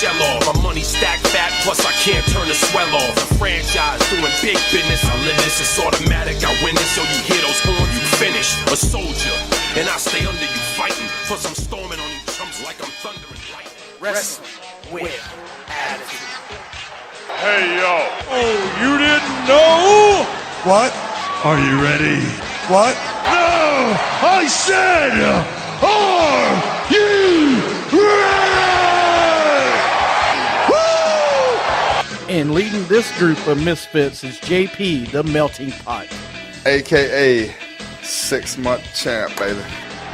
shell off. My money stacked fat, plus I can't turn the swell off. The franchise doing big business, I live this, it's automatic, I win this. So you hear those horns, you finish. A soldier, and I stay under you fighting. Plus I'm storming on you chumps like I'm thunder and lightning. Wrestling with attitude. Hey, yo. Oh, you didn't know? What? Are you ready? What? No! I said, are you ready? Woo! And leading this group of misfits is JP, the Melting Pot. AKA 6-month champ, baby.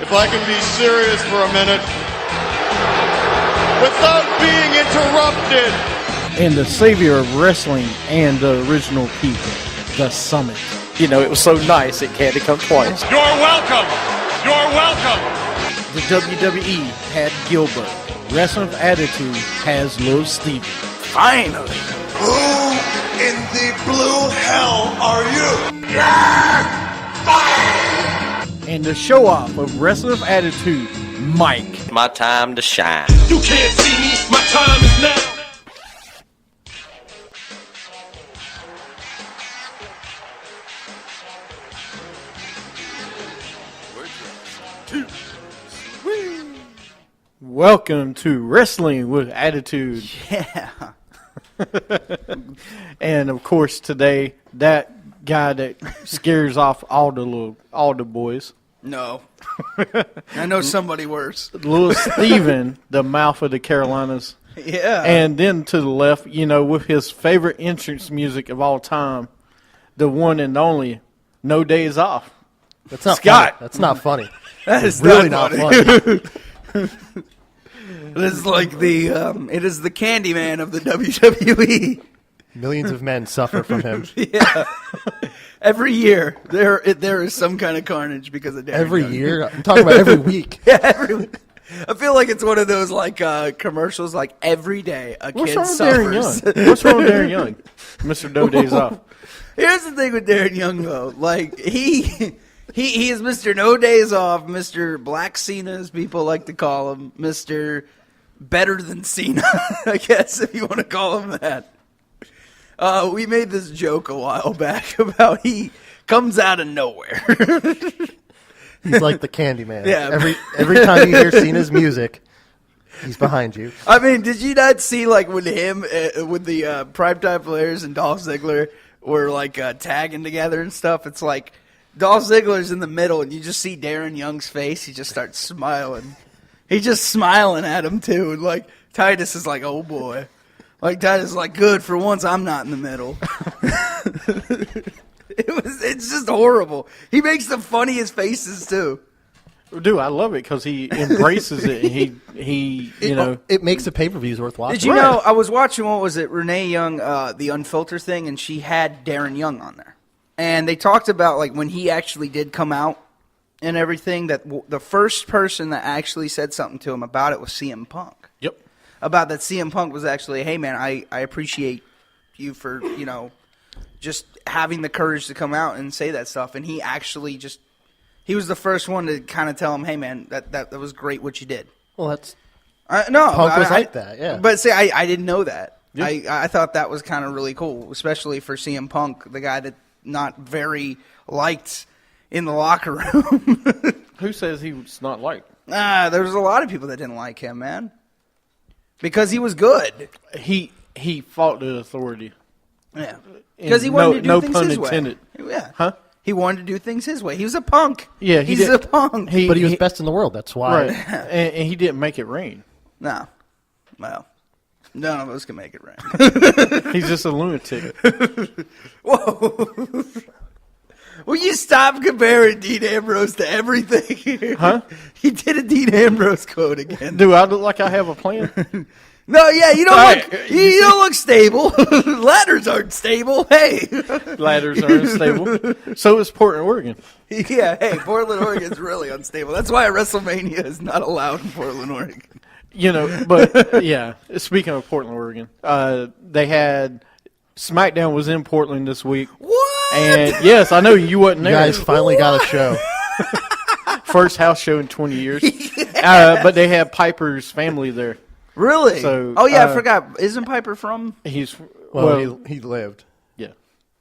If I can be serious for a minute, without being interrupted. And the savior of wrestling and the original people, the Summit. You know, it was so nice it had to come twice. You're welcome. You're welcome. The WWE had Gilbert. Wrestling with Attitude has Lil Steven. Finally. Who in the blue hell are you? And the show-off of Wrestling with Attitude, Mike. My time to shine. You can't see me, my time is now. Welcome to Wrestling with Attitude. Yeah. And of course today, that guy that scares off all the boys. No. I know somebody worse. Lil Steven, the mouth of the Carolinas. Yeah. And then to the left, you know, with his favorite entrance music of all time, the one and only No Days Off. That's not Scott. funny. That's not funny. That is really not funny. It is like it is the Candyman of the WWE. Millions of men suffer from him. Yeah. Every year there is some kind of carnage because of Darren Every Young. year? I'm talking about every week. Yeah, every week. I feel like it's one of those like commercials like every day a What's kid wrong with suffers. Darren Young? What's wrong with Darren Young? Mr. No Days Off. Here's the thing with Darren Young though. Like he is Mr. No Days Off, Mr. Black Cena as people like to call him, Mr. Better Than Cena, I guess if you want to call him that. We made this joke a while back about he comes out of nowhere. He's like the Candyman. Yeah. Every time you hear Cena's music, he's behind you. I mean, did you not see like when him with the primetime players and Dolph Ziggler were like tagging together and stuff? It's like Dolph Ziggler's in the middle, and you just see Darren Young's face. He just starts smiling. He's just smiling at him too, and like Titus is like, "Oh boy." Like, Titus is like, good, for once I'm not in the middle. It's just horrible. He makes the funniest faces, too. Dude, I love it because he embraces it. And he you know. It makes the pay-per-views worth watching. Did you know, I was watching, what was it, Renee Young, the Unfiltered thing, and she had Darren Young on there. And they talked about, like, when he actually did come out and everything, that the first person that actually said something to him about it was CM Punk. Yep. About that CM Punk was actually, hey, man, I appreciate you for, you know, just having the courage to come out and say that stuff. And he actually just, he was the first one to kind of tell him, hey, man, that was great what you did. Well, that's... No. Punk was like that, yeah. But see, I didn't know that. Yep. I thought that was kind of really cool, especially for CM Punk, the guy that not very liked in the locker room. Who says he was not liked? There was a lot of people that didn't like him, man. Because he was good. He fought the authority. Yeah. Because he wanted to do things his intended. way. Yeah. Huh? He wanted to do things his way. He was a punk. Yeah, he's a punk. But he was best in the world, that's why. Right. And he didn't make it rain. No. Well, none of us can make it rain. He's just a lunatic. Whoa. Will you stop comparing Dean Ambrose to everything here? Huh? He did a Dean Ambrose quote again. Do I look like I have a plan? No, yeah, you don't Right. look. You don't look stable. Ladders aren't stable. Hey. Ladders are unstable. So is Portland, Oregon. Yeah. Hey, Portland, Oregon is really unstable. That's why WrestleMania is not allowed in Portland, Oregon. You know, but yeah. Speaking of Portland, Oregon, they had SmackDown was in Portland this week. What? And yes, I know you wasn't You there. guys finally got a show. First house show in 20 years. But they had Piper's family there. Really? So, oh yeah, I forgot. Isn't Piper from? He's he lived. yeah,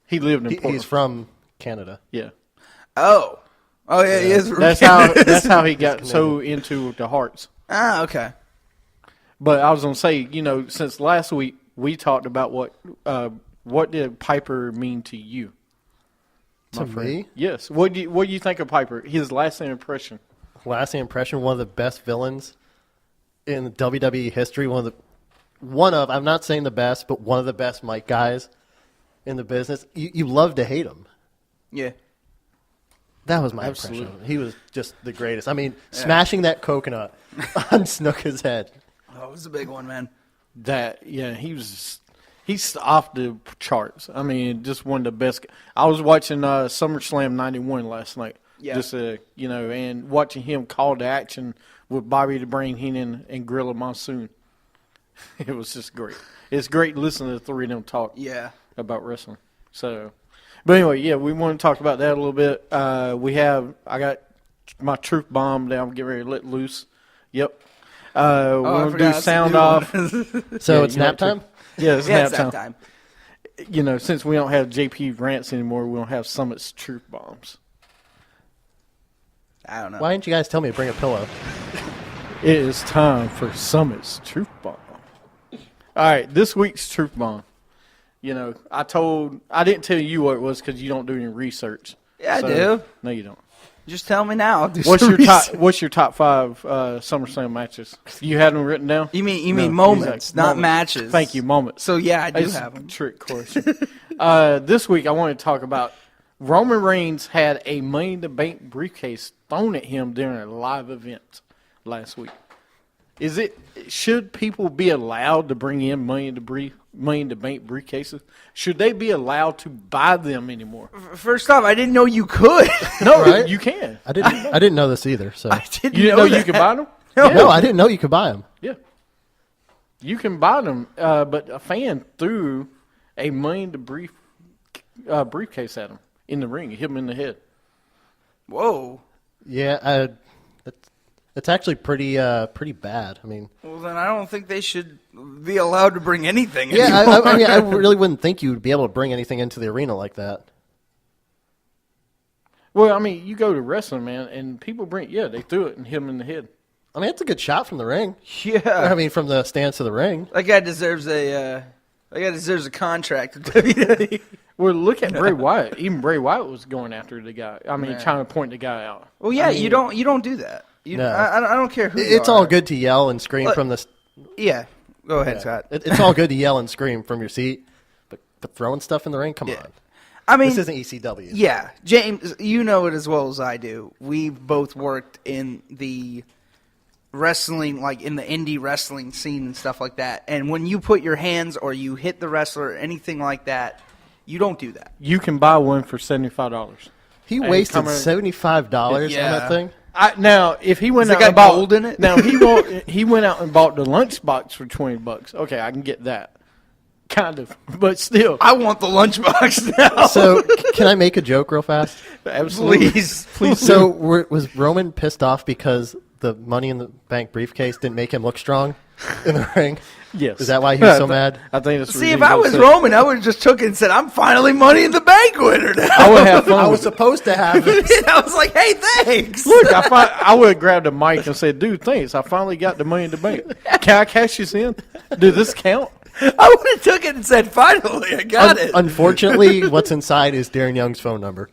he lived in Portland. He's from Canada. Yeah. Oh yeah, he is. From That's how he got so into the Hearts. Ah, okay. But I was gonna say, since last week we talked about what did Piper mean to you? To me? Yes. What do you think of Piper? His lasting impression. Lasting impression, one of the best villains in WWE history. I'm not saying the best, but one of the best mic guys in the business. You love to hate him. Yeah. That was my Absolutely. impression. He was just the greatest. I mean, smashing that coconut on Snooker's head. Oh, it was a big one, man. He's off the charts. I mean, just one of the best. I was watching SummerSlam '91 last night. Yeah. Just and watching him call to action with Bobby the Brain Heenan and Gorilla Monsoon. It was just great. It's great listening to the three of them talk. Yeah. About wrestling. So, but anyway, yeah, we want to talk about that a little bit. I got my truth bomb that I'm getting ready to let loose. Yep. We're going to do sound off. So it's nap time? Yeah, it's Yeah, nap it's time. nap time. Since we don't have JP rants anymore, we don't have Summit's truth bombs. I don't know. Why didn't you guys tell me to bring a pillow? It is time for Summit's truth bomb. All right, this week's truth bomb. I didn't tell you what it was because you don't do any research. Yeah, I do. No, you don't. Just tell me now. What's your top 5 SummerSlam matches? You had them written down? You mean No, moments, exactly. not Moments. matches. Thank you, moments. So yeah, I do It's have a them. trick question. This week I want to talk about Roman Reigns had a Money in the Bank briefcase thrown at him during a live event last week. Should people be allowed to bring in Money in the Bank briefcases? Should they be allowed to buy them anymore? First off, I didn't know you could. No, Right? you can. I didn't know this either. So I didn't You didn't know you that. could buy them? no, I didn't know you could buy them. Yeah. You can buy them, but a fan threw a Money in the briefcase at him in the ring, hit him in the head. Whoa. Yeah, it's actually pretty bad. I mean, Well, then I don't think they should be allowed to bring anything. yeah, anymore. I mean, I really wouldn't think you would be able to bring anything into the arena like that. Well, I mean, you go to wrestling, man, and people they threw it and hit him in the head. I mean, it's a good shot from the ring. Yeah. I mean, from the stance to the ring. That guy deserves a contract with WWE. Well, look at Bray Wyatt. Even Bray Wyatt was going after the guy. I mean, Yeah. trying to point the guy out. Well, yeah, I mean, you don't do that. No. I don't care who. It's you all are. good to yell and scream Look, from the. Yeah. Go ahead, Yeah. Scott. It's all good to yell and scream from your seat, but throwing stuff in the ring, come Yeah. on. I mean, This isn't ECW. yeah, James, you know it as well as I do. We've both worked in the wrestling, like in the indie wrestling scene and stuff like that. And when you put your hands or you hit the wrestler or anything like that, you don't do that. You can buy one for $75. He Hey, wasted come on. $75 Yeah. on that thing. Now, if he went Has it out got and bought gold in it? Now he went out and bought the lunchbox for $20. Okay, I can get that, kind of, but still, I want the lunchbox now. So, can I make a joke real fast? absolutely. Please. So, was Roman pissed off because the Money in the Bank briefcase didn't make him look strong in the ring? Yes. Is that why he was so mad? I think that's. See, if I was Roman, I would have just took it and said, I'm finally Money in the Bank winner now. I would have fun. I with was it. supposed to have it. And I was like, hey, thanks. Look, I would have grabbed a mic and said, "Dude, thanks. I finally got the Money in the Bank. Can I cash this in? Does this count?" I would have took it and said, finally, I got it. Unfortunately, what's inside is Darren Young's phone number.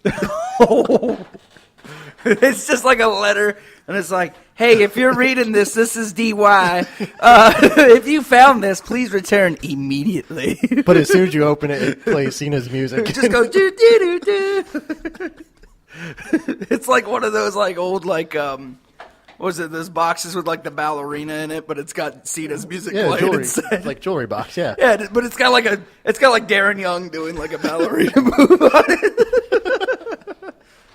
It's just like a letter, and it's like, hey, if you're reading this, this is DY. If you found this, please return immediately. But as soon as you open it, it plays Cena's music. Just go, do, do, do, do. It's like one of those, like, old, like, what was it, those boxes with, like, the ballerina in it, but it's got Cena's music Yeah, playing jewelry. inside. Like jewelry box, yeah. Yeah, but it's got like Darren Young doing like a ballerina move on it.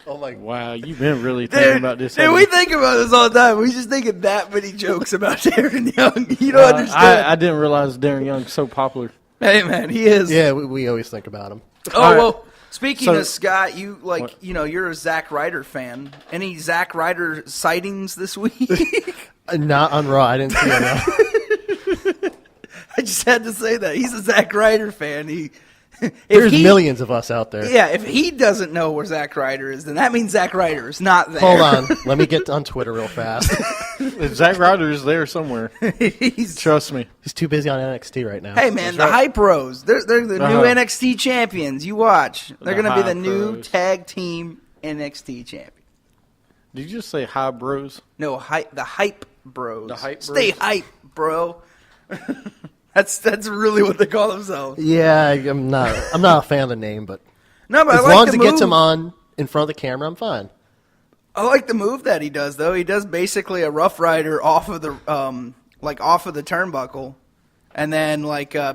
Oh my! Wow, you've been really thinking about this. Dude, haven't we you? think about this all the time. We just think of that many jokes about Darren Young. You don't understand. I didn't realize Darren Young's so popular. Hey, man, he is. Yeah, we always think about him. Oh, All right. well, speaking So- of Scott, you What? you're a Zack Ryder fan. Any Zack Ryder sightings this week? Not on Raw. I didn't see it. I just had to say that. He's a Zack Ryder fan. There's millions of us out there. Yeah, if he doesn't know where Zack Ryder is, then that means Zack Ryder is not there. Hold on. Let me get on Twitter real fast. Zack Ryder is there somewhere. Trust me. He's too busy on NXT right now. Hey, man, the Hype Bros. They're the new NXT champions. You watch. They're going to be the new tag team NXT champion. Did you just say High Bros? No, the Hype Bros. The Hype Bros? Stay hype, bro. That's really what they call themselves. Yeah, I'm not a fan of the name, but No, but as I like long the as it move. gets him on in front of the camera, I'm fine. I like the move that he does, though. He does basically a Rough Rider off of the turnbuckle, and then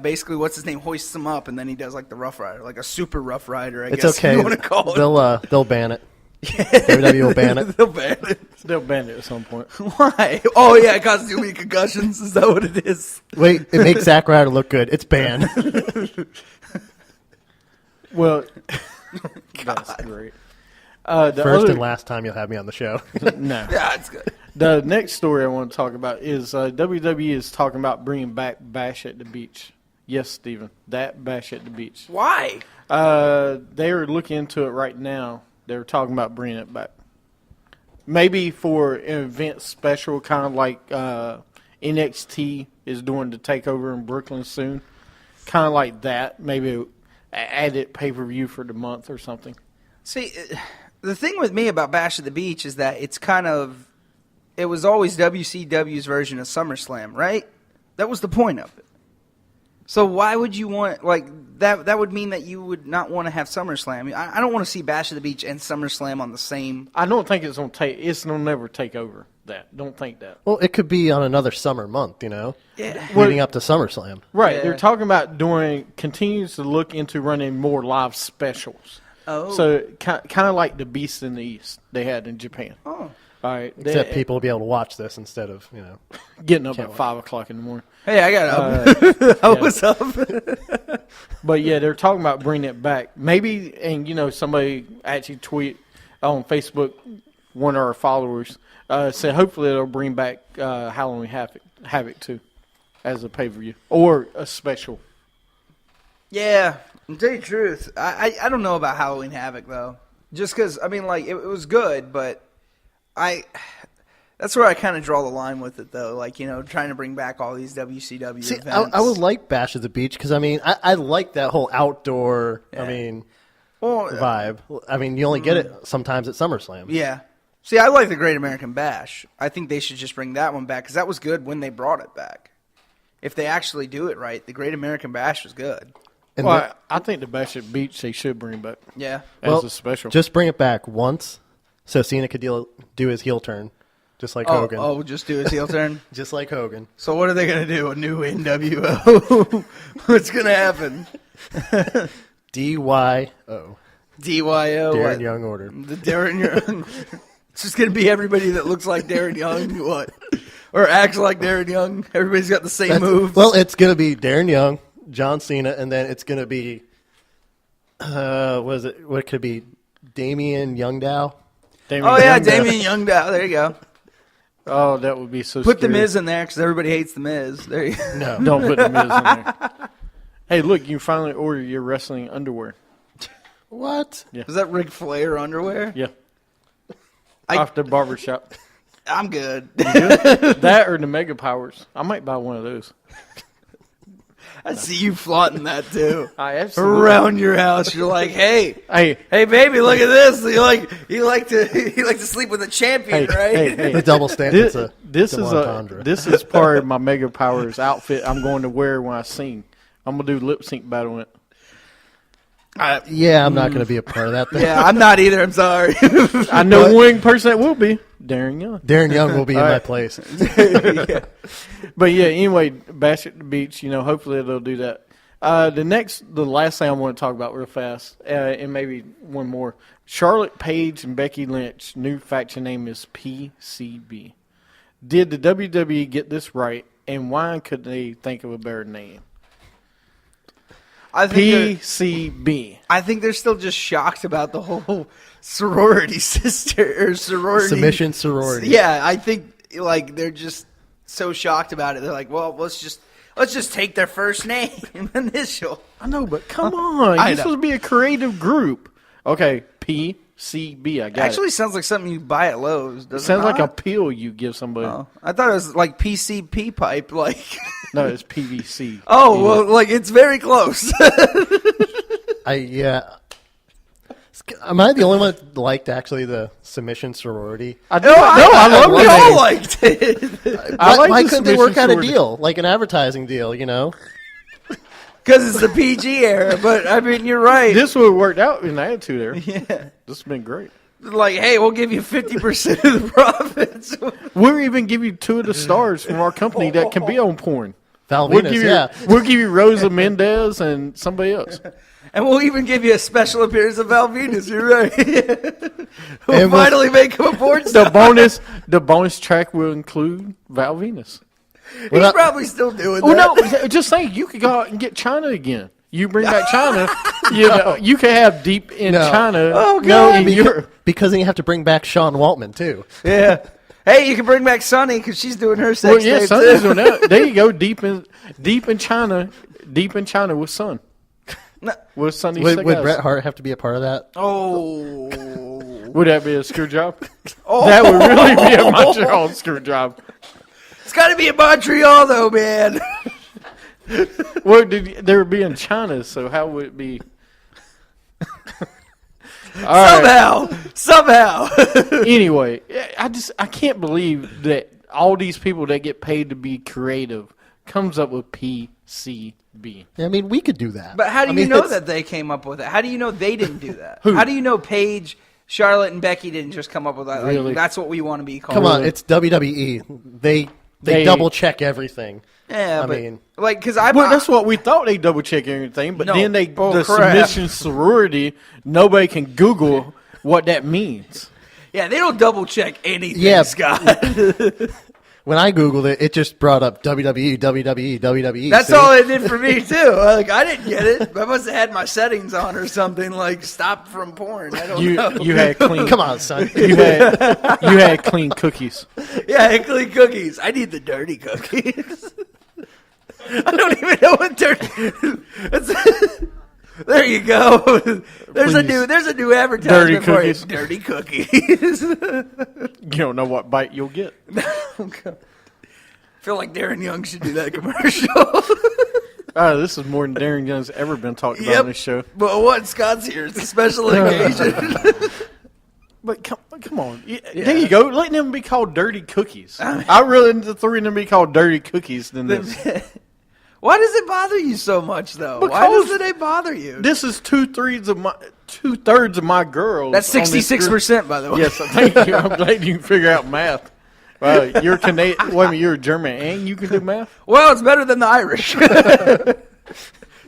basically what's his name hoists him up, and then he does like the Rough Rider, like a super Rough Rider. I It's guess okay. you want to call it. They'll ban it. WWE will ban it. They'll ban it. They'll ban it at some point. Why? Oh yeah, it causes too many concussions. Is that what it is? Wait, it makes Zack Ryder look good. It's banned. Well, that's great. First and last time you'll have me on the show. No. Yeah, it's good. The next story I want to talk about is WWE is talking about bringing back Bash at the Beach. Yes, Steven, that Bash at the Beach. Why? They're looking into it right now. They're talking about bringing it back. Maybe for an event special, kind of like NXT is doing the takeover in Brooklyn soon. Kind of like that. Maybe added pay-per-view for the month or something. See, the thing with me about Bash at the Beach is that it was always WCW's version of SummerSlam, right? That was the point of it. So why would you want, that? That would mean that you would not want to have SummerSlam. I don't want to see Bash at the Beach and SummerSlam on the same. I don't think it's going to never take over that. Don't think that. Well, it could be on another summer month, Yeah. leading up to SummerSlam. Right. Yeah. They're talking about continues to look into running more live specials. Oh. So kind of like the Beast in the East they had in Japan. Oh. All right. Except people will be able to watch this instead of, getting up at 5 o'clock in the morning. Hey, I got up. I was up. But yeah, they're talking about bringing it back. Maybe, and somebody actually tweet on Facebook, one of our followers said hopefully it'll bring back Halloween Havoc too, as a pay-per-view or a special. Yeah, to tell you the truth, I don't know about Halloween Havoc though. Just because it was good, but that's where I kind of draw the line with it though. Trying to bring back all these WCW See, events. I would like Bash at the Beach because, I like that whole outdoor, Well, vibe. You only get it sometimes at SummerSlam. Yeah. See, I like the Great American Bash. I think they should just bring that one back because that was good when they brought it back. If they actually do it right, the Great American Bash was good. And Well, I think the Bash at Beach they should bring back Yeah. as a special. Just bring it back once so Cena could do his heel turn, just like Hogan. Oh, just do his heel turn? Just like Hogan. So what are they going to do? A new NWO? What's going to happen? DYO. DYO? Darren what? Young Order. The Darren Young. It's just going to be everybody that looks like Darren Young, what? Or acts like Darren Young. Everybody's got the same moves. Well, it's going to be Darren Young, John Cena, and then it's going to be, what could it be? Damien Youngdow? Damien Youngdow. There you go. Oh, that would be so Put The scary. Miz in there because everybody hates The Miz. There you go. No. Don't put the Miz in there. Hey, look, you finally ordered your wrestling underwear. What? Is that Ric Flair underwear? Yeah. I- Off the barbershop. I'm good. That or the Mega Powers. I might buy one of those. I see you flaunting that too. I absolutely. Around your house, you're like, hey, Hey, baby, look at this. You like to sleep with a champion, right? hey. The double standard. This is part of my Mega Powers outfit I'm going to wear when I sing. I'm going to do lip sync battle in it. Yeah, I'm not going to be a part of that thing. Yeah, I'm not either. I'm sorry. I know one person that will be. Darren Young. Darren Young will be in my place. But yeah, anyway, Bash at the Beach, hopefully they'll do that. The last thing I want to talk about real fast, and maybe one more. Charlotte Paige and Becky Lynch, new faction name is PCB. Did the WWE get this right, and why could they think of a better name? PCB. I think they're still just shocked about the whole sorority sorority Submission sorority. Yeah, I think they're just so shocked about it. They're like, well, let's just Let's just take their first name, initial. I know, but come on. You're supposed to be a creative group. Okay, PCB. I got Actually, it. sounds like something you buy at Lowe's. Does Sounds it like a not? pill you give somebody. Oh, I thought it was like PCP pipe. Like, No, it's PVC. oh well, like it's very close. Am I the only one that liked actually the submission sorority? I love we the all name. liked it Why the couldn't they work submission out a sorority. deal, like an advertising deal? You know, because it's the PG era. But I mean, you're right. This would have worked out in the attitude era. Yeah. This has been great. Like, hey, we'll give you 50% of the profits. We'll even give you 2 of the stars from our company that can be on porn. Val We'll Venus, give you, yeah. we'll give you Rosa Mendez and somebody else. And we'll even give you a special appearance of Val Venus. You're right. We'll And finally make him a porn The star. bonus track will include Val Venus. He's probably still doing Oh that. no! Just saying, you could go out and get China again. You bring back China, you can have deep in No. China. Oh, no, God. in Europe. Because then you have to bring back Sean Waltman too. Yeah. Hey, you can bring back Sunny because she's doing her sex Well, yeah, tape Sonny's too. doing that. There you go, deep in China with Sun. With Sonny's Would sex Bret ass. Hart have to be a part of that? Oh. Would that be a screw job? Oh. That would really be a Montreal screw job. It's got to be in Montreal, though, man. Well, they would be in China, so how would it be? All right. Somehow. Anyway, I can't believe that all these people that get paid to be creative comes up with PCB. Yeah, I mean, we could do that. But how do I you mean, know it's- that they came up with it? How do you know they didn't do that? Who? How do you know Paige, Charlotte, and Becky didn't just come up with that? Like, Really? that's what we want to be called. Come on, it's WWE. They double check everything. Yeah, I but mean- like, because I Well, that's what we thought they double check everything, but No, then the crap. submission sorority, nobody can Google what that means. Yeah, they don't double check anything, Yeah. Scott. When I Googled it, it just brought up WWE, WWE, WWE. That's see? all it did for me too. Like, I didn't get it. I must have had my settings on or something, like stop from porn. I don't know. You had clean. Come on, son. You had clean cookies. Yeah, clean cookies. I need the dirty cookies. I don't even know what dirty. There you go. There's a new advertisement Dirty for you. cookies. Dirty cookies. You don't know what bite you'll get. I feel like Darren Young should do that commercial. This is more than Darren Young's ever been talked about on this show. But what? Scott's here. It's a special occasion. But come on. There you go. Let them be called dirty cookies. I really prefer them to be called dirty cookies than this. Why does it bother you so much, though? Why Because does it bother you? This is 2/3 of my girls. That's on this group. 66%, by the way. Yes, thank you. I'm glad you can figure out math. You're Canadian. Wait a minute, you're German, and you can do math. Well, it's better than the Irish.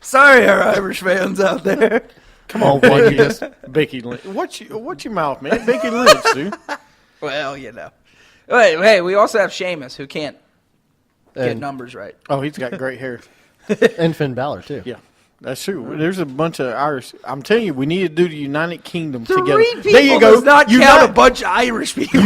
Sorry, our Irish fans out there. Come on, one, you just Becky Lynch. What's your mouth, man? Becky Lynch, dude. Well, you know. Hey, we also have Sheamus, who can't get And- numbers right. Oh, he's got great hair. and Finn Balor too. Yeah, that's true. There's a bunch of Irish. I'm telling you, we need to do the United Kingdom together. Three people There you go. does not count a bunch of Irish people.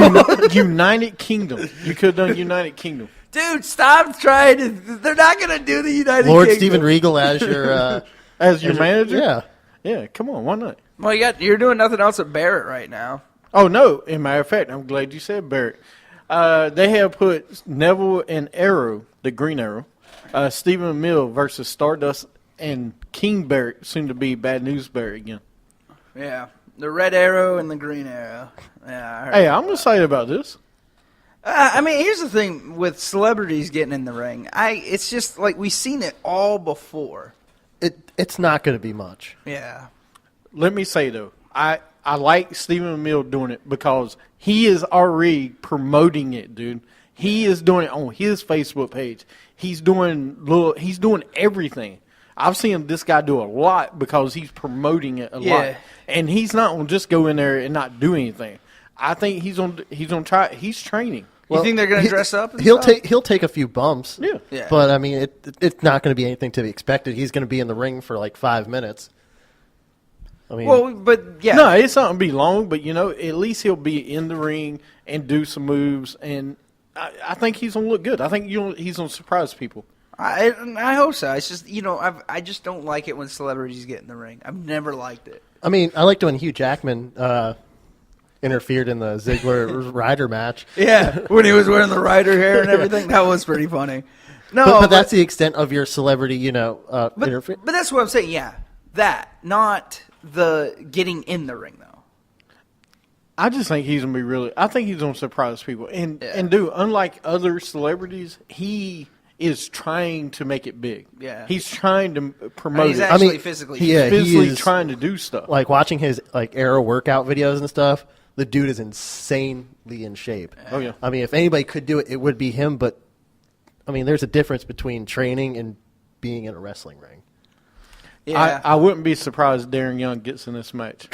United Kingdom. You could have done United Kingdom. Dude, stop trying to. They're not going to do the United Lord Kingdom. Steven Regal as your As your manager? Yeah. Yeah, come on, why not? Well, you're doing nothing else at Barrett right now. Oh, no. As a matter of fact, I'm glad you said Barrett. They have put Neville and Arrow, the Green Arrow, Stephen Mill versus Stardust and King Barrett, soon to be Bad News Barrett again. Yeah, the Red Arrow and the Green Arrow. Yeah. I heard Hey, I'm excited about this. I mean, here's the thing with celebrities getting in the ring. It's just like we've seen it all before. It's not going to be much. Yeah. Let me say, though, I like Stephen Mill doing it because he is already promoting it, dude. He is doing it on his Facebook page. He's doing everything. I've seen this guy do a lot because he's promoting it a lot. And he's not going to just go in there and not do anything. I think he's on try. He's training. You think they're going to dress up? And He'll stuff? take a few bumps. Yeah. But I mean, it's not going to be anything to be expected. He's going to be in the ring for like 5 minutes. I mean, Well, but yeah. No, it's not going to be long, but at least he'll be in the ring and do some moves, and I think he's going to look good. I think he's going to surprise people. I hope so. It's just I just don't like it when celebrities get in the ring. I've never liked it. I mean, I liked when Hugh Jackman interfered in the Ziggler Ryder match. Yeah, when he was wearing the Ryder hair and everything, that was pretty funny. No, but that's the extent of your celebrity, interference. But that's what I'm saying. Yeah, that, not the getting in the ring though. I just think he's gonna be really. I think he's gonna surprise people, and dude, unlike other celebrities, he is trying to make it big. Yeah, he's trying to promote. He's it. actually physically physically trying to do stuff. Like watching his Arrow workout videos and stuff. The dude is insanely in shape. Oh yeah. I mean, if anybody could do it, it would be him. But I mean, there's a difference between training and being in a wrestling ring. Yeah, I wouldn't be surprised Darren Young gets in this match.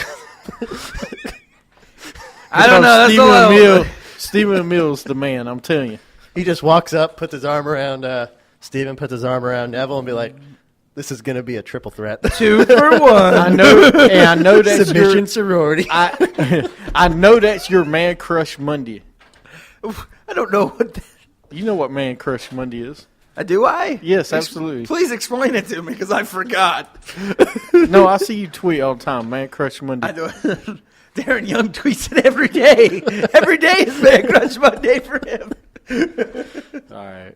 I don't know. Stephen Amell's the man. I'm telling you. He just walks up, puts his arm around Steven, puts his arm around Neville, and be like, "This is going to be a triple threat." 2 for 1. I know that's submission sorority. I know that's your Man Crush Monday. I don't know what that. You know what Man Crush Monday is? Do I? Yes, absolutely. Please explain it to me because I forgot. No, I see you tweet all the time. Man Crush Monday. I do. Darren Young tweets it every day. Every day is Man Crush Monday for him. All right.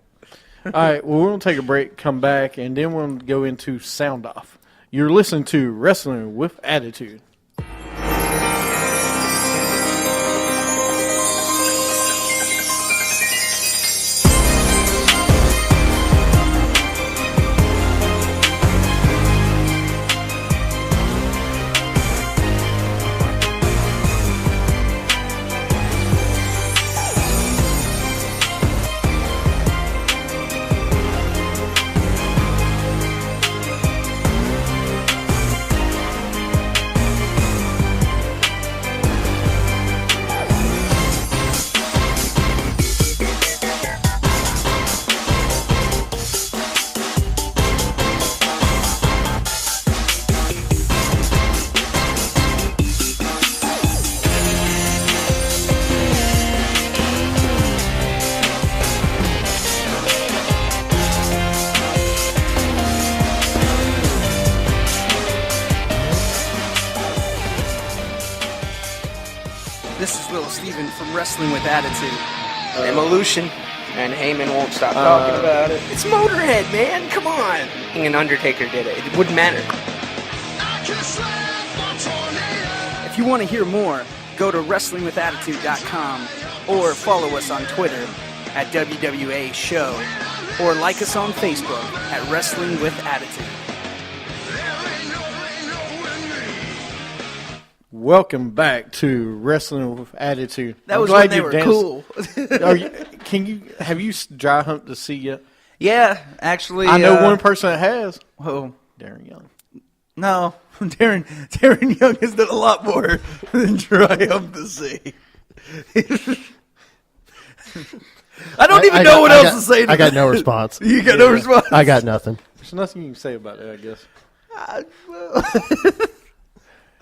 Well, we're going to take a break, come back, and then we're going to go into Sound Off. You're listening to Wrestling with Attitude. This is Little Steven from Wrestling with Attitude. Evolution. And Heyman won't stop talking about it. It's Motorhead, man. Come on. And Undertaker did it. It wouldn't matter. If you want to hear more, go to WrestlingWithAttitude.com or follow us on Twitter at WWA Show or like us on Facebook at Wrestling with Attitude. Welcome back to Wrestling with Attitude. That was when they were cool. Have you dry humped the sea yet? Yeah, actually. I know one person that has. Whoa. Darren Young. No, Darren Young has done a lot more than dry hump the sea. I don't even know what else to say to I got that. no response. You got no response? I got nothing. There's nothing you can say about it, I guess. I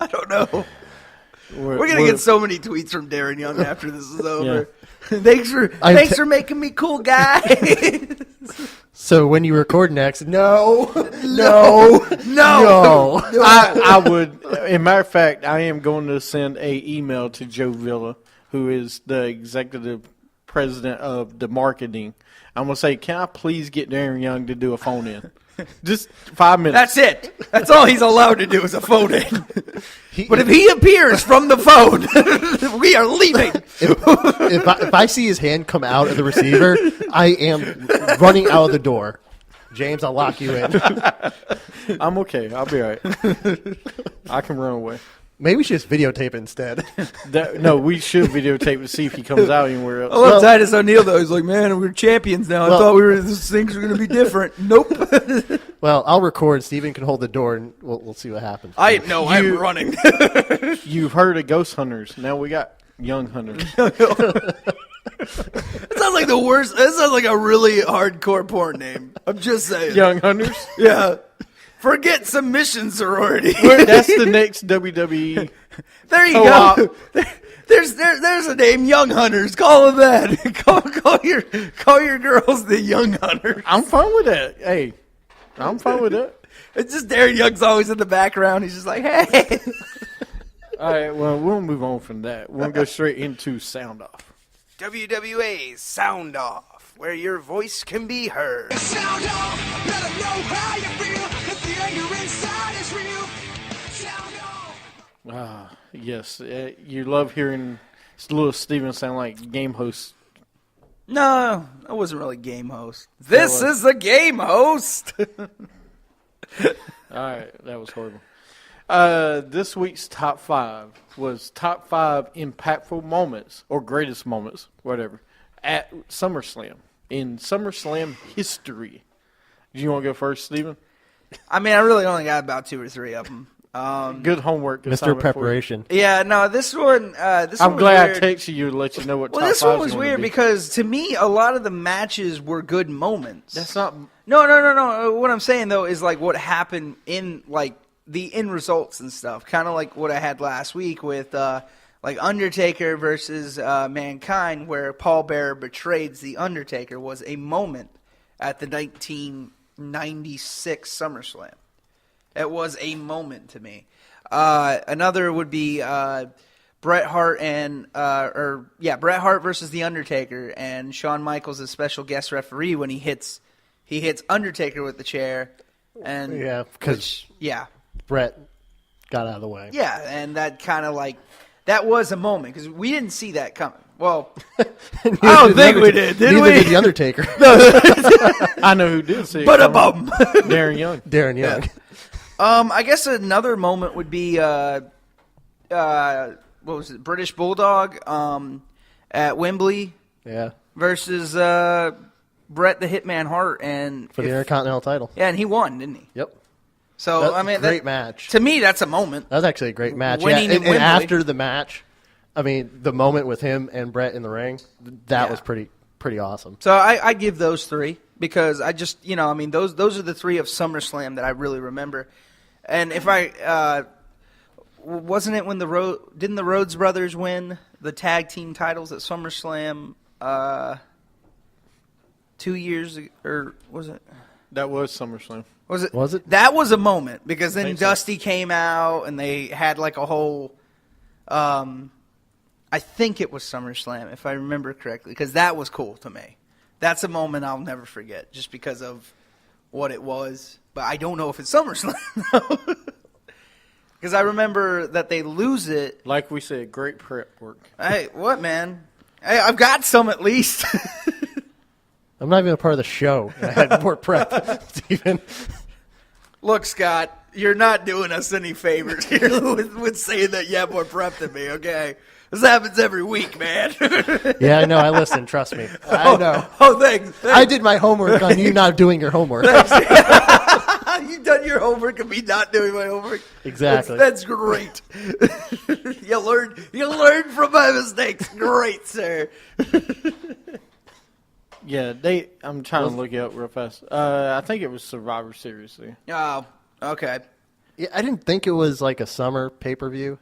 don't know. We're going to get so many tweets from Darren Young after this is over. Yeah. Thanks for making me cool, guy. So when you record next, no. I would. As a matter of fact, I am going to send a email to Joe Villa, who is the executive president of the marketing. I'm going to say, can I please get Darren Young to do a phone in? Just 5 minutes. That's it. That's all he's allowed to do is a phone in. But if he appears from the phone, we are leaving. If I see his hand come out of the receiver, I am running out of the door. James, I'll lock you in. I'm okay. I'll be all right. I can run away. Maybe we should just videotape it instead. No, we should videotape to see if he comes out anywhere else. I love Titus O'Neil, though. He's like, man, we're champions now. I thought these things were going to be different. Nope. Well, I'll record. Steven can hold the door, and we'll see what happens. I'm running. You've heard of ghost hunters. Now we got young hunters. That sounds like the worst. That sounds like a really hardcore porn name. I'm just saying. Young hunters? Yeah. Forget submission sorority. That's the next WWE. There you Co-op. go. There's a name, Young Hunters. Call them that. Call your girls the Young Hunters. I'm fine with that. Hey, I'm fine with that. It's just Darren Young's always in the background. He's just like, hey. All right, well, we'll move on from that. We'll go straight into Sound Off. WWA SoundOff, where your voice can be heard. Sound off, let 'em know how you feel. If the anger inside is real, sound off. Yes, you love hearing little Steven sound like game host. No, I wasn't really game host. This is the game host. All right, that was horrible. This week's top 5 was top 5 impactful moments or greatest moments, whatever, at SummerSlam. In SummerSlam history. Do you want to go first, Steven? I mean, I really only got about 2 or 3 of them. Good homework. Mr. Preparation. Yeah, no, this one. I'm glad I texted you to let you know what. Well, top this 5 one was weird because to me, a lot of the matches were good moments. That's not. No. What I'm saying though is like what happened in like the end results and stuff. Kind of like what I had last week with like Undertaker versus Mankind, where Paul Bearer betrayed the Undertaker, was a moment at the 1996 SummerSlam. It was a moment to me. Another would be Bret Hart Bret Hart versus the Undertaker, and Shawn Michaels as special guest referee when he hits Undertaker with the chair, and because Bret got out of the way. Yeah, and that kind of like that was a moment because we didn't see that coming. Well, I don't think we did. Did Neither we? did the Undertaker. I know who did see it. But Darren Young. Darren Young. Yeah. I guess another moment would be what was it? British Bulldog at Wembley. Yeah. Versus Bret the Hitman Hart for the Intercontinental title. Yeah, and he won, didn't he? Yep. So That's I mean, great match. To me, that's a moment. That was actually a great match. Winning in and Wembley. after the match, I mean, the moment with him and Bret in the ring, that was pretty awesome. So I give those 3 because I just those are the 3 of SummerSlam that I really remember. And if I wasn't it when didn't the Rhodes brothers win the tag team titles at SummerSlam 2 years ago, or was it? That was SummerSlam. Was it? Was it? That was a moment because then think so. Dusty came out and they had like a whole. I think it was SummerSlam if I remember correctly because that was cool to me. That's a moment I'll never forget just because of what it was. But I don't know if it's SummerSlam because I remember that they lose it. Like we said, great prep work. Hey, what man? Hey, I've got some at least. I'm not even a part of the show. I had more prep, Steven. Look, Scott, you're not doing us any favors here with saying that you have more prep than me, okay? This happens every week, man. Yeah, I know. I listen. Trust me. I know. Oh, thanks. I did my homework on you not doing your homework. You've done your homework and me not doing my homework. Exactly. That's great. You learn from my mistakes. Great, sir. Yeah, I'm trying to look it up real fast. I think it was Survivor Series. Oh, okay. Yeah, I didn't think it was like a summer pay-per-view.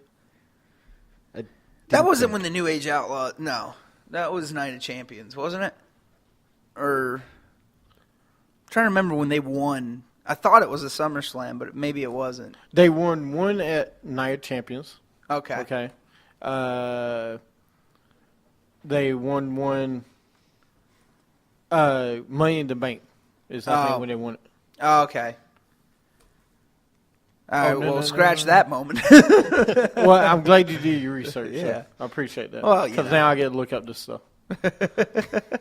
That wasn't when the New Age Outlaw. No, that was Night of Champions, wasn't it? Or I'm trying to remember when they won. I thought it was a SummerSlam, but maybe it wasn't. They won one at Night of Champions. Okay. They won one. Money in the Bank is I think when they won it. Oh, okay. All right, scratch that moment. Well, I'm glad you did your research. Yeah. So I appreciate that. Well, because now I get to look up this stuff.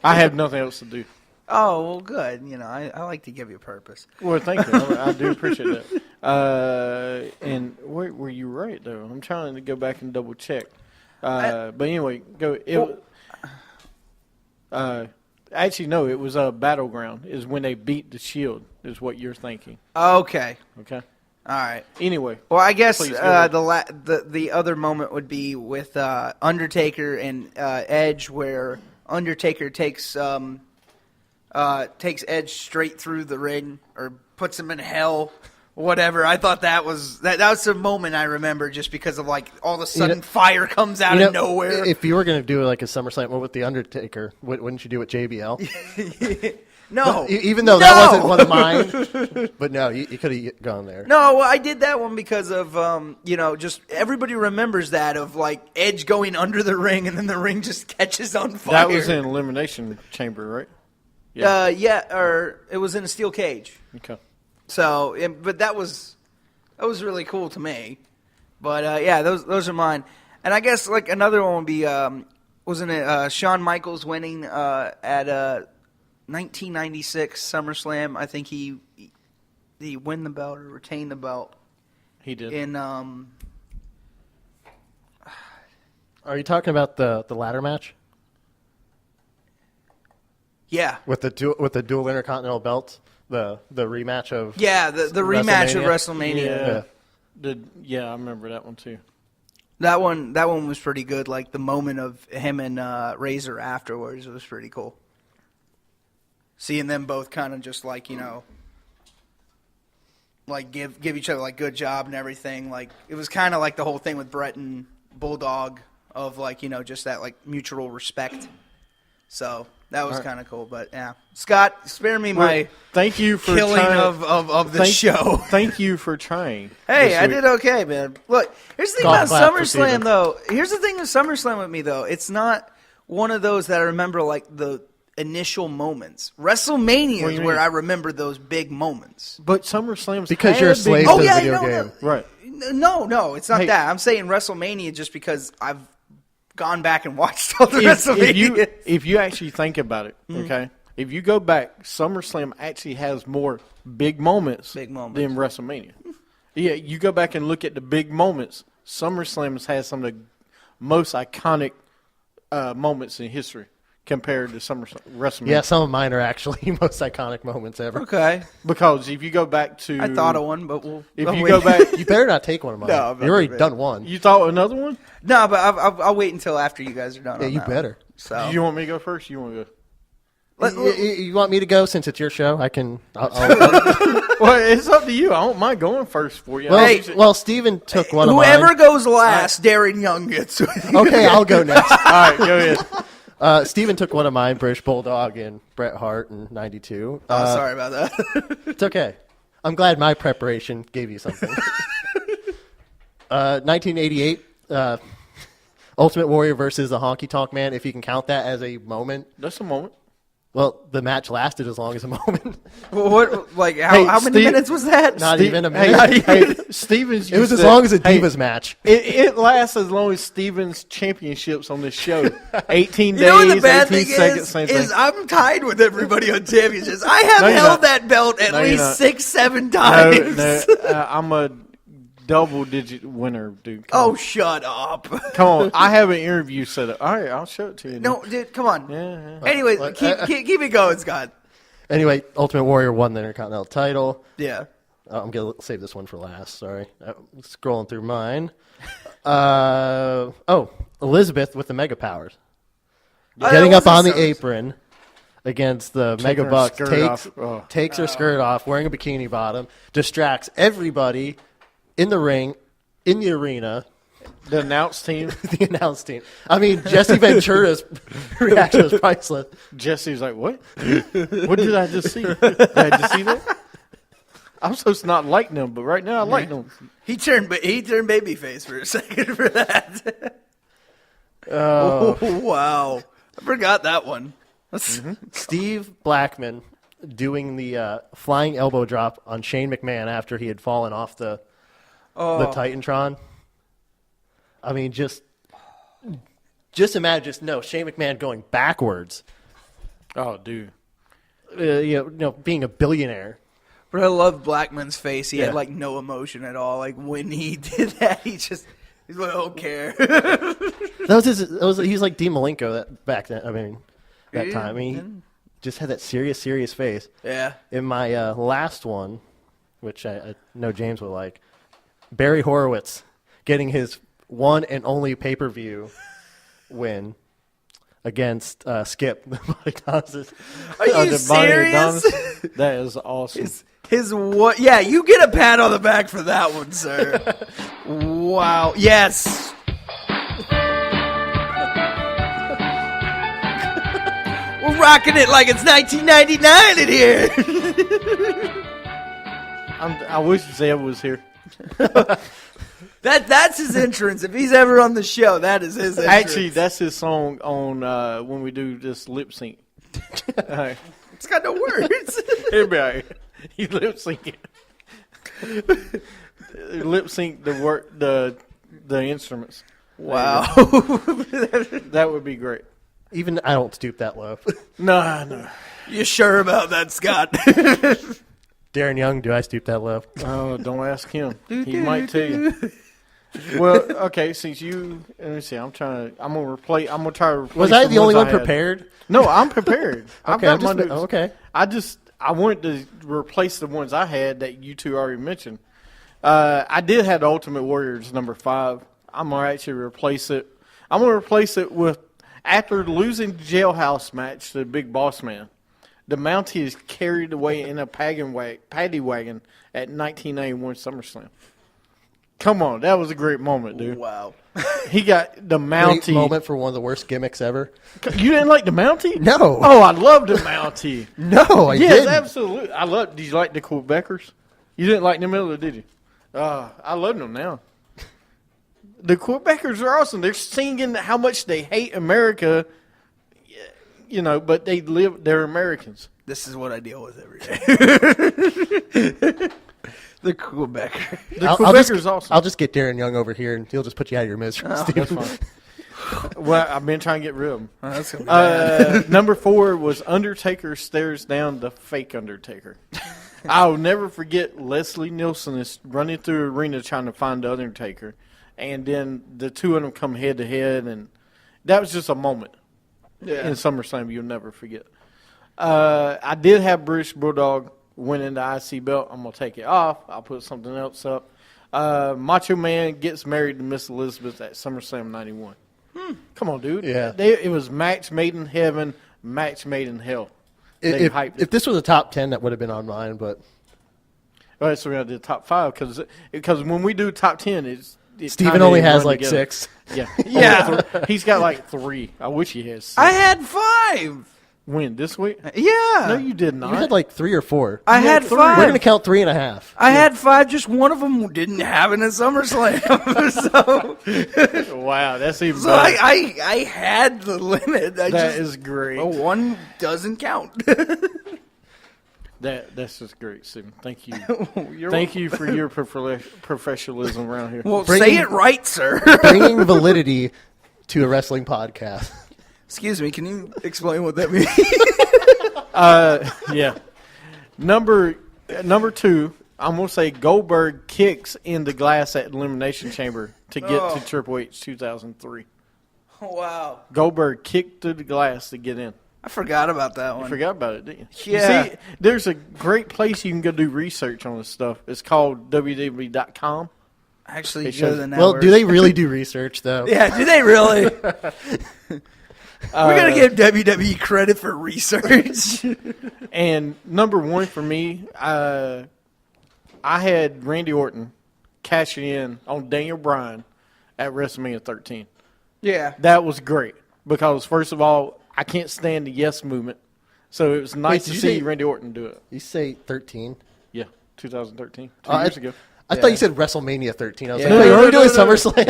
I have nothing else to do. Oh, well, good. I like to give you a purpose. Well, thank you. I do appreciate that. And were you right, though? I'm trying to go back and double check. But anyway, go. Actually, no, it was a Battleground. Is when they beat the Shield, is what you're thinking. Okay. Okay. All right. Anyway. Well, I guess Please, go the other moment would be with Undertaker and Edge, where Undertaker takes Edge straight through the ring or puts him in hell whatever. I thought that was a moment I remember just because of like all of a sudden fire comes out of nowhere. If you were going to do like a SummerSlam one with the Undertaker, wouldn't you do it JBL? No, even though that wasn't one of mine. But no, you could have gone there. No, well, I did that one because of just everybody remembers that of like Edge going under the ring and then the ring just catches on fire. That was in Elimination Chamber, right? Or it was in a steel cage. Okay. So, but that was really cool to me. But those are mine. And I guess like another one would be wasn't it Shawn Michaels winning at 1996 SummerSlam? I think he win the belt or retain the belt. He did. In Are you talking about the ladder match? Yeah. With the dual intercontinental belts, the rematch of the rematch of WrestleMania. Yeah, I remember that one too. That one was pretty good. Like the moment of him and Razor afterwards was pretty cool. Seeing them both kind of just like like give each other like good job and everything. Like it was kind of like the whole thing with Brett and Bulldog of like just that like mutual respect. So that was kind of cool. But yeah, Scott, spare me my thank you for killing trying, of the show. Thank you for trying. Hey, I did okay, man. Look, here's the thing about SummerSlam though. Here's the thing with SummerSlam with me though. It's not one of those that I remember like the initial moments. WrestleMania is where I remember those big moments. But SummerSlam's because you're a slave to the video game. Right. No, it's not that. I'm saying WrestleMania just because I've gone back and watched all the WrestleMania. If you actually think about it, okay? If you go back, SummerSlam actually has more big moments than WrestleMania. Yeah, you go back and look at the big moments. SummerSlam has some of the most iconic moments in history compared to WrestleMania. Yeah, some of mine are actually most iconic moments ever. Okay. Because if you go back to... I thought of one, but go back... You better not take one of mine. No, you already done one. You thought another one? No, but I'll wait until after you guys are done. Yeah, you better. So. Do you want me to go first? You want to go? You want me to go since it's your show? I can. Well, it's up to you. I don't mind going first for you. Well, Steven took one of mine. Whoever goes last, Darren Young gets. Okay, I'll go next. All right, go ahead. Steven took one of mine, British Bulldog and Bret Hart in '92. Sorry about that. It's okay. I'm glad my preparation gave you something. 1988, Ultimate Warrior versus the Honky Tonk Man, if you can count that as a moment. That's a moment. Well, the match lasted as long as a moment. What? Like how many minutes was that? Not even a minute. Hey, Stevens. It was as long as a Divas match. It lasts as long as Stevens' championships on this show. 18 days, You know what the bad 18 thing seconds, same is thing. I'm tied with everybody on championships. I have held that belt at least 6-7 times. No, I'm a double-digit winner, dude. Oh, shut up. Come on. I have an interview set up. All right, I'll show it to you. No, dude, come on. Yeah. Anyway, keep it going, Scott. Anyway, Ultimate Warrior won the Intercontinental title. Yeah. I'm going to save this one for last. Sorry. Scrolling through mine. Elizabeth with the Mega Powers. Getting up on the apron against the Mega Bucks. Takes her skirt off, wearing a bikini bottom, distracts everybody in the ring, in the arena. The announce team. The announce team. I mean, Jesse Ventura's reaction was priceless. Jesse's like, what? What did I just see? Did I just see that? I'm supposed to not like them, but right now I like them. He turned babyface for a second for that. Oh, wow. I forgot that one. Steve Blackman doing the flying elbow drop on Shane McMahon after he had fallen off the Titantron. I mean, just imagine, Shane McMahon going backwards. Oh, dude. Being a billionaire. But I love Blackman's face. He had like no emotion at all. Like when he did that, he's like, I don't care. He's like Dean Malenko back then. I mean, that time. I mean, he just had that serious face. Yeah. In my last one, which I know James will like, Barry Horowitz getting his one and only pay-per-view win against Skip. Are you serious? That is awesome. His what? Yeah, you get a pat on the back for that one, sir. Wow. Yes. We're rocking it like it's 1999 in here. I wish Zeb was here. That's his entrance. If he's ever on the show, that is his entrance. Actually, that's his song on when we do this lip sync. It's got no words. Everybody, he lip syncing. Lip sync the instruments. Wow. That would be great. Even I don't stoop that low. No. You sure about that, Scott? Darren Young, do I stoop that low? Oh, don't ask him. He might tell you. Well, okay. Since you, let me see. I'm gonna try to replace. Was I the only one I had. prepared? No, I'm prepared. Okay, okay. I wanted to replace the ones I had that you two already mentioned. I did have the Ultimate Warriors number 5. I'm gonna actually replace it. I'm gonna replace it with after losing the jailhouse match to the Big Boss Man. The Mountie is carried away in a paddy wagon at 1991 SummerSlam. Come on, that was a great moment, dude. Wow. He got the Mountie. Great moment for one of the worst gimmicks ever. You didn't like the Mountie? No. Oh, I loved the Mountie. No, I Yes, didn't. absolutely. Did you like the Quebecers? You didn't like them either, did you? I love them now. The Quebecers are awesome. They're singing how much they hate America, but they're Americans. This is what I deal with every day. The Quebecer. The Quebecers awesome. I'll just get Darren Young over here, and he'll just put you out of your misery. That's fine. Well, I've been trying to get rid of them. That's gonna be bad. Number 4 was Undertaker stares down the fake Undertaker. I'll never forget Leslie Nielsen is running through the arena trying to find the Undertaker. And then the two of them come head to head, and that was just a moment in SummerSlam you'll never forget. I did have British Bulldog winning the IC belt. I'm going to take it off. I'll put something else up. Macho Man gets married to Miss Elizabeth at SummerSlam 91. Come on, dude. Yeah. It was match made in heaven, match made in hell. If this was a top 10, that would have been on mine, but... All right, so we're going to do top 5, because when we do top 10, it's Steven only has like together. 6. Yeah. Yeah. He's got like 3. I wish he has 6. I had 5. When? This week? Yeah. No, you did not. You had like 3 or 4. I had 5. We're going to count 3.5. I had 5. Just one of them didn't happen at SummerSlam. So, wow, that's even so better. I had the limit. That is great. Well, one doesn't count. That's just great, Steven. Thank you. Thank you for your professionalism around here. Well, say it right, sir. Bringing validity to a wrestling podcast. Excuse me, can you explain what that means? Yeah. Number 2, I'm going to say Goldberg kicks in the glass at Elimination Chamber to get to Triple H 2003. Wow. Goldberg kicked through the glass to get in. I forgot about that one. You forgot about it, didn't you? Yeah. You see, there's a great place you can go do research on this stuff. It's called www.com. Actually, It show shows- the Well, network. do they really do research, though? Yeah, do they really? We're going to give WWE credit for research. And number 1 for me, I had Randy Orton cashing in on Daniel Bryan at WrestleMania 13. Yeah. That was great because, first of all, I can't stand the yes movement. So it was nice did to you see say- Randy Orton do it. You say 13. Yeah, 2013, 2 years ago. I thought you said WrestleMania 13. I was Yeah. like, wait, are we doing no. SummerSlam?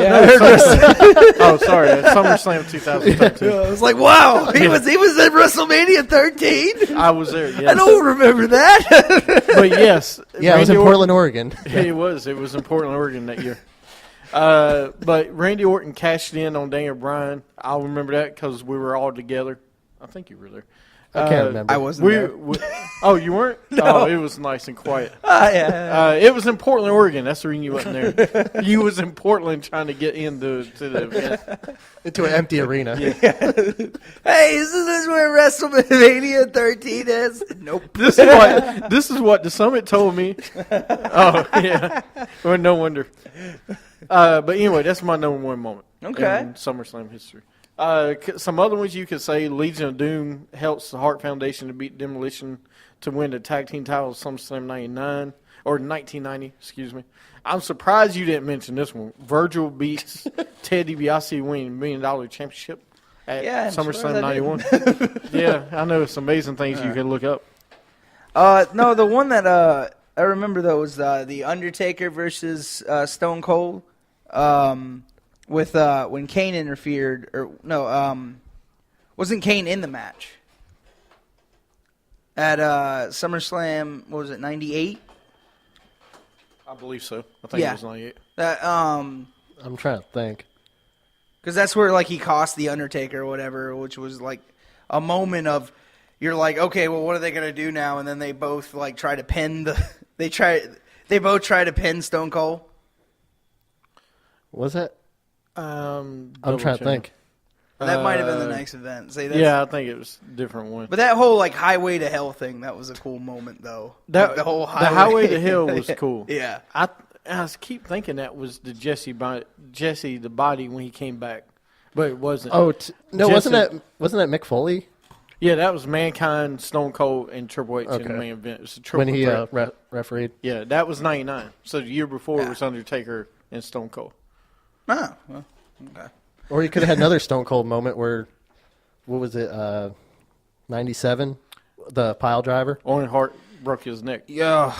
Oh, sorry, SummerSlam 2013. I was like, wow, he was at WrestleMania 13? I was there. I Yes. don't remember that. But yes, Yeah, it was in Randy Portland, Oregon. It was in Portland, Oregon that year. But Randy Orton cashed in on Daniel Bryan. I'll remember that because we were all together. I think you were there. I can't remember. I wasn't there. Oh, you weren't? No. Oh, it was nice and quiet. Yeah. It was in Portland, Oregon. That's the reason you wasn't there. You was in Portland trying to get into the event. Into an empty arena. Hey, isn't this where WrestleMania 13 is? Nope. This is what the Summit told me. Oh, yeah. Well, no wonder. But anyway, that's my number 1 moment Okay. in SummerSlam history. Some other ones you could say: Legion of Doom helps the Hart Foundation to beat Demolition to win the tag team title of SummerSlam 99 or 1990. Excuse me. I'm surprised you didn't mention this one. Virgil beats Ted DiBiase to win $1 million championship at SummerSlam 91. Yeah, I know it's amazing things you can look up. No, the one that I remember though was the Undertaker versus Stone Cold. With when Kane interfered, or no, wasn't Kane in the match at SummerSlam? What was it, 98? I believe so. I think it was 98. That I'm trying to think. because that's where like he cost the Undertaker or whatever, which was like a moment of you're like, okay, well, what are they gonna do now? And then they both like try to pin they both try to pin Stone Cold. Was it? I'm trying to think. That might have been the next event. Say that's, Yeah, I think it was a different one. But that whole like Highway to Hell thing, that was a cool moment though. That, Like, the whole Highway to Hell was cool. Yeah. I keep thinking that was the Jesse the Body when he came back, but it wasn't. Oh no, Jesse- wasn't that Mick Foley Yeah, that was Mankind, Stone Cold, and Triple H in the main event. It was a triple when he threat. refereed? Yeah, that was 99. So the year before was Undertaker and Stone Cold. Oh, well, okay. Or he could have had another Stone Cold moment where, what was it, 97, the pile driver? Owen Hart broke his neck. Yeah,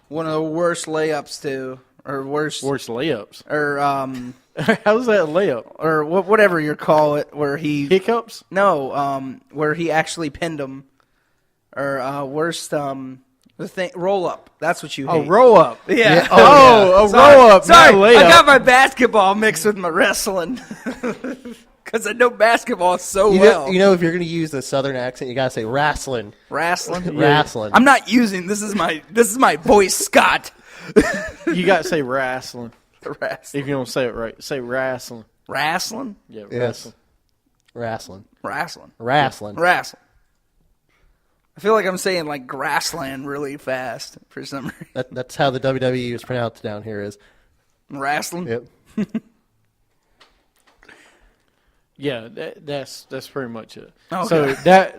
one of the worst layups too, or worst layups. or How's that a layup? or whatever you call it, where he Hiccups? no, where he actually pinned him, or worst the thing roll up. That's what you hate. Oh, roll up. Yeah. Oh, a roll up. Sorry, not a layup. I got my basketball mixed with my wrestling because I know basketball so well. You know, if you're going to use the southern accent, you got to say wrestling. Wrestling. Wrestling. I'm not using this is my voice, Scott. You got to say wrestling. Wrestling. If you don't say it right, say wrestling. Wrestling. Yeah, Yes. wrestling. Wrestling. Wrestling. Wrestling. Wrestling. I feel like I'm saying like grassland really fast for some reason. That's how the WWE is pronounced down here is. Wrestling. Yep. Yeah, that's pretty much it. Okay. So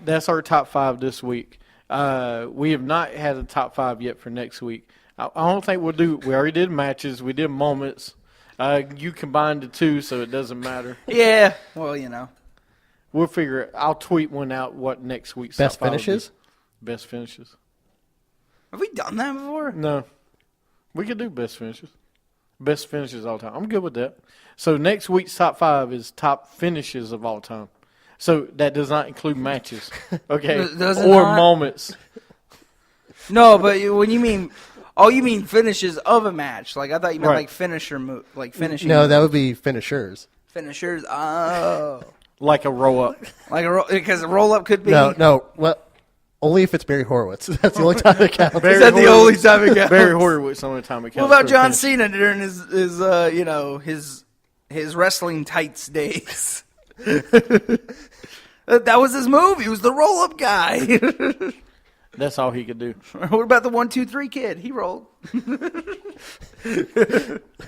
that's our top 5 this week. We have not had a top 5 yet for next week. I don't think we'll do. We already did matches. We did moments. You combined the two, so it doesn't matter. Yeah. Well, you know. We'll figure it. I'll tweet one out. What next week's Best top 5 will be. finishes? Best finishes. Have we done that before? No, we could do best finishes. Best finishes all time. I'm good with that. So next week's top 5 is top finishes of all time. So that does not include matches, okay, Does it or not? moments. No, but when you mean, you mean finishes of a match. Like I thought you meant Right. like finisher move, like finishing. No, that would be finishers. finishers. Oh, Like a roll up. like because a roll up could be. No. Well, only if it's Barry Horowitz. That's the only time it counts. Is that the only time it counts? Barry Horowitz on the time it counts. What about for a John finish. Cena during his wrestling tights days? That was his move. He was the roll up guy. That's all he could do. What about the 1, 2, 3 kid? He rolled.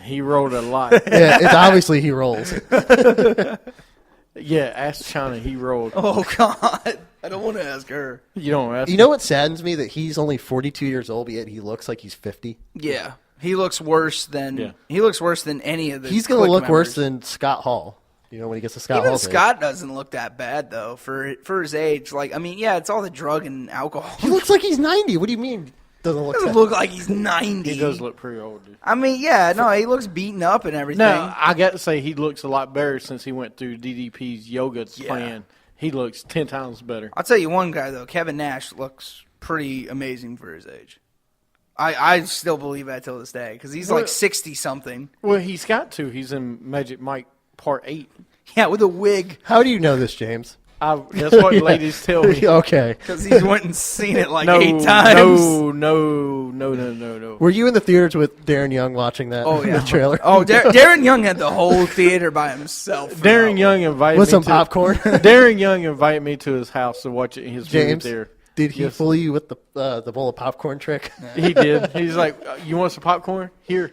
He rolled a lot. Yeah, it's obviously he rolls. Yeah, ask China. He rolled. Oh God, I don't want to ask her. You don't ask. You know what saddens me? That he's only 42 years old, but yet he looks like he's 50. Yeah, he looks worse than any of the. He's going to Click look worse members. than Scott Hall. You know, when he gets to Scott Even Hall. Scott doesn't look that bad though for his age. Like I mean, yeah, it's all the drug and alcohol. He looks like he's 90. What do you mean? Doesn't look. He doesn't that- look like he's 90. He does look pretty old, dude. I mean, yeah, no, he looks beaten up and everything. Now, I got to say he looks a lot better since he went through DDP's yoga plan. He looks 10 times better. I'll tell you one guy though, Kevin Nash looks pretty amazing for his age. I still believe that till this day because he's like 60 something. Well, he's got to. He's in Magic Mike Part 8. Yeah, with a wig How do you know this, James? That's what Yeah. ladies tell me. Okay. because he's went and seen it like No, 8 times. no. Were you in the theaters with Darren Young watching that? Oh yeah, the trailer. Oh, Darren Young had the whole theater by himself. for Darren that Young invited With me some to, popcorn. Darren Young invited me to his house to watch it in his movie James, theater. did he Yes. fool you with the bowl of popcorn trick? He did. He's like, "You want some popcorn? Here."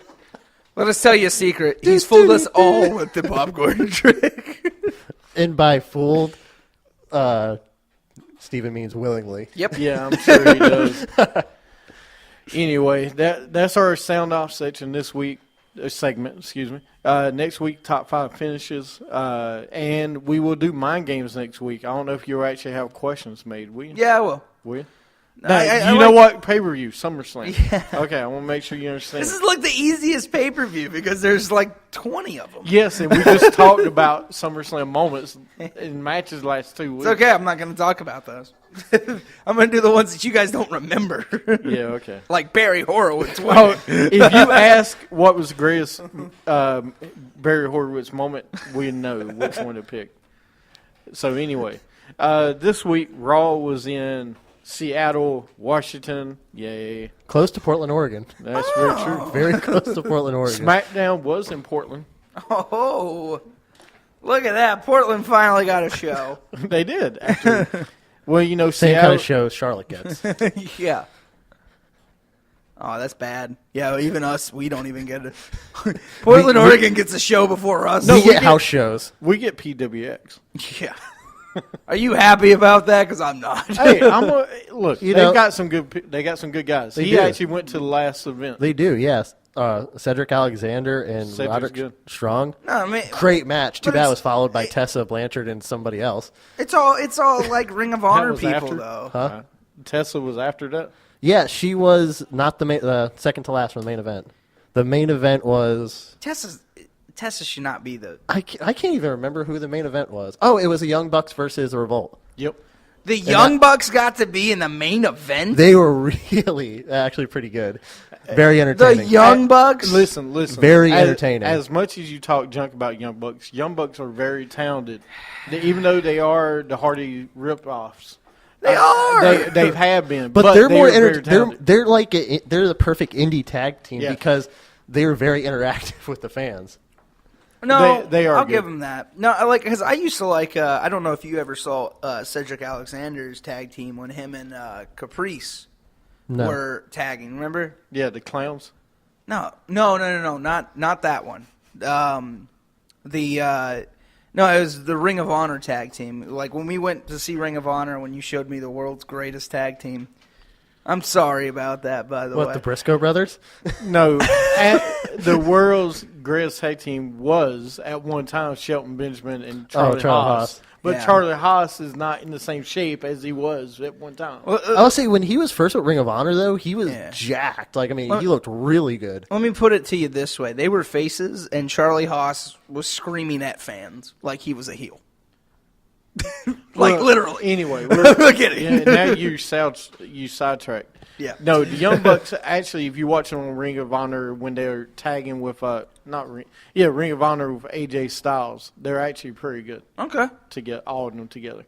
Let us tell you a secret. He's fooled us all with the popcorn trick. And by fooled, Steven means willingly. Yep. Yeah, I'm sure he does. Anyway, that's our sound off section this week. Segment, excuse me. Next week, top 5 finishes, and we will do mind games next week. I don't know if you actually have questions made. Will you? Yeah, I will. Will you? I you know like- what? Pay-per-view, SummerSlam. Yeah. Okay, I want to make sure you understand. This is like the easiest pay-per-view because there's like 20 of them. Yes, and we just talked about SummerSlam moments in matches last 2 weeks. It's okay. I'm not going to talk about those. I'm going to do the ones that you guys don't remember. Yeah, okay. Like Barry Horowitz. Oh, if you ask what was the greatest Barry Horowitz moment, we know which one to pick. So anyway, this week Raw was in Seattle, Washington. Yay. Close to Portland, Oregon. That's very true. Very close to Portland, Oregon. SmackDown was in Portland. Oh, look at that. Portland finally got a show. They did, actually. Well, you know, Same Seattle, kind of show Charlotte gets. Yeah. Oh, that's bad. Yeah, even us, we don't even get it. Portland, Oregon gets a show before us. we get house shows. we get PWX. Yeah. Are you happy about that? Because I'm not. Hey, look. You They know- got some good guys. They He do. actually went to the last event. They do, yes. Cedric Alexander and Cedric's Roderick good. Strong. No, I mean, Great match. Too But bad it it's- was followed by Tessa Blanchard and somebody else. it's all like Ring of Honor was people, after? though. Huh? Tesla was after that. Yeah, she was not the second to last from the main event. The main event was... Tessa should not be the... I can't even remember who the main event was. Oh, it was the Young Bucks versus the Revolt. Yep. The Young Bucks got to be in the main event? They were really, actually pretty good. Very The entertaining. Young Bucks? Listen. Very entertaining. As much as you talk junk about Young Bucks are very talented. Even though they are the Hardy rip-offs. They are! They have been. But they're more very talented. they're like they're the perfect indie tag team Yeah. because they're very interactive with the fans. No, They are I'll good. give them that. No, because I used to like. I don't know if you ever saw Cedric Alexander's tag team when him and Caprice No. were tagging. Remember? Yeah, the clowns. No, not that one. No, it was the Ring of Honor tag team. Like when we went to see Ring of Honor, when you showed me the world's greatest tag team. I'm sorry about that, by the way. What, the Briscoe brothers? No, the world's greatest tag team was at one time Shelton Benjamin and Charlie Haas. But Yeah. Charlie Haas is not in the same shape as he was at one time. I'll say when he was first with Ring of Honor, though, he was Yeah. jacked. Like, I mean, he looked really good. Let me put it to you this way: they were faces, and Charlie Haas was screaming at fans like he was a heel. Well, literally. Anyway, Look at it. now you sidetracked. Yeah. No, the Young Bucks actually, if you watch them on Ring of Honor when they're tagging with Ring of Honor with AJ Styles, they're actually pretty good Okay. to get all of them together.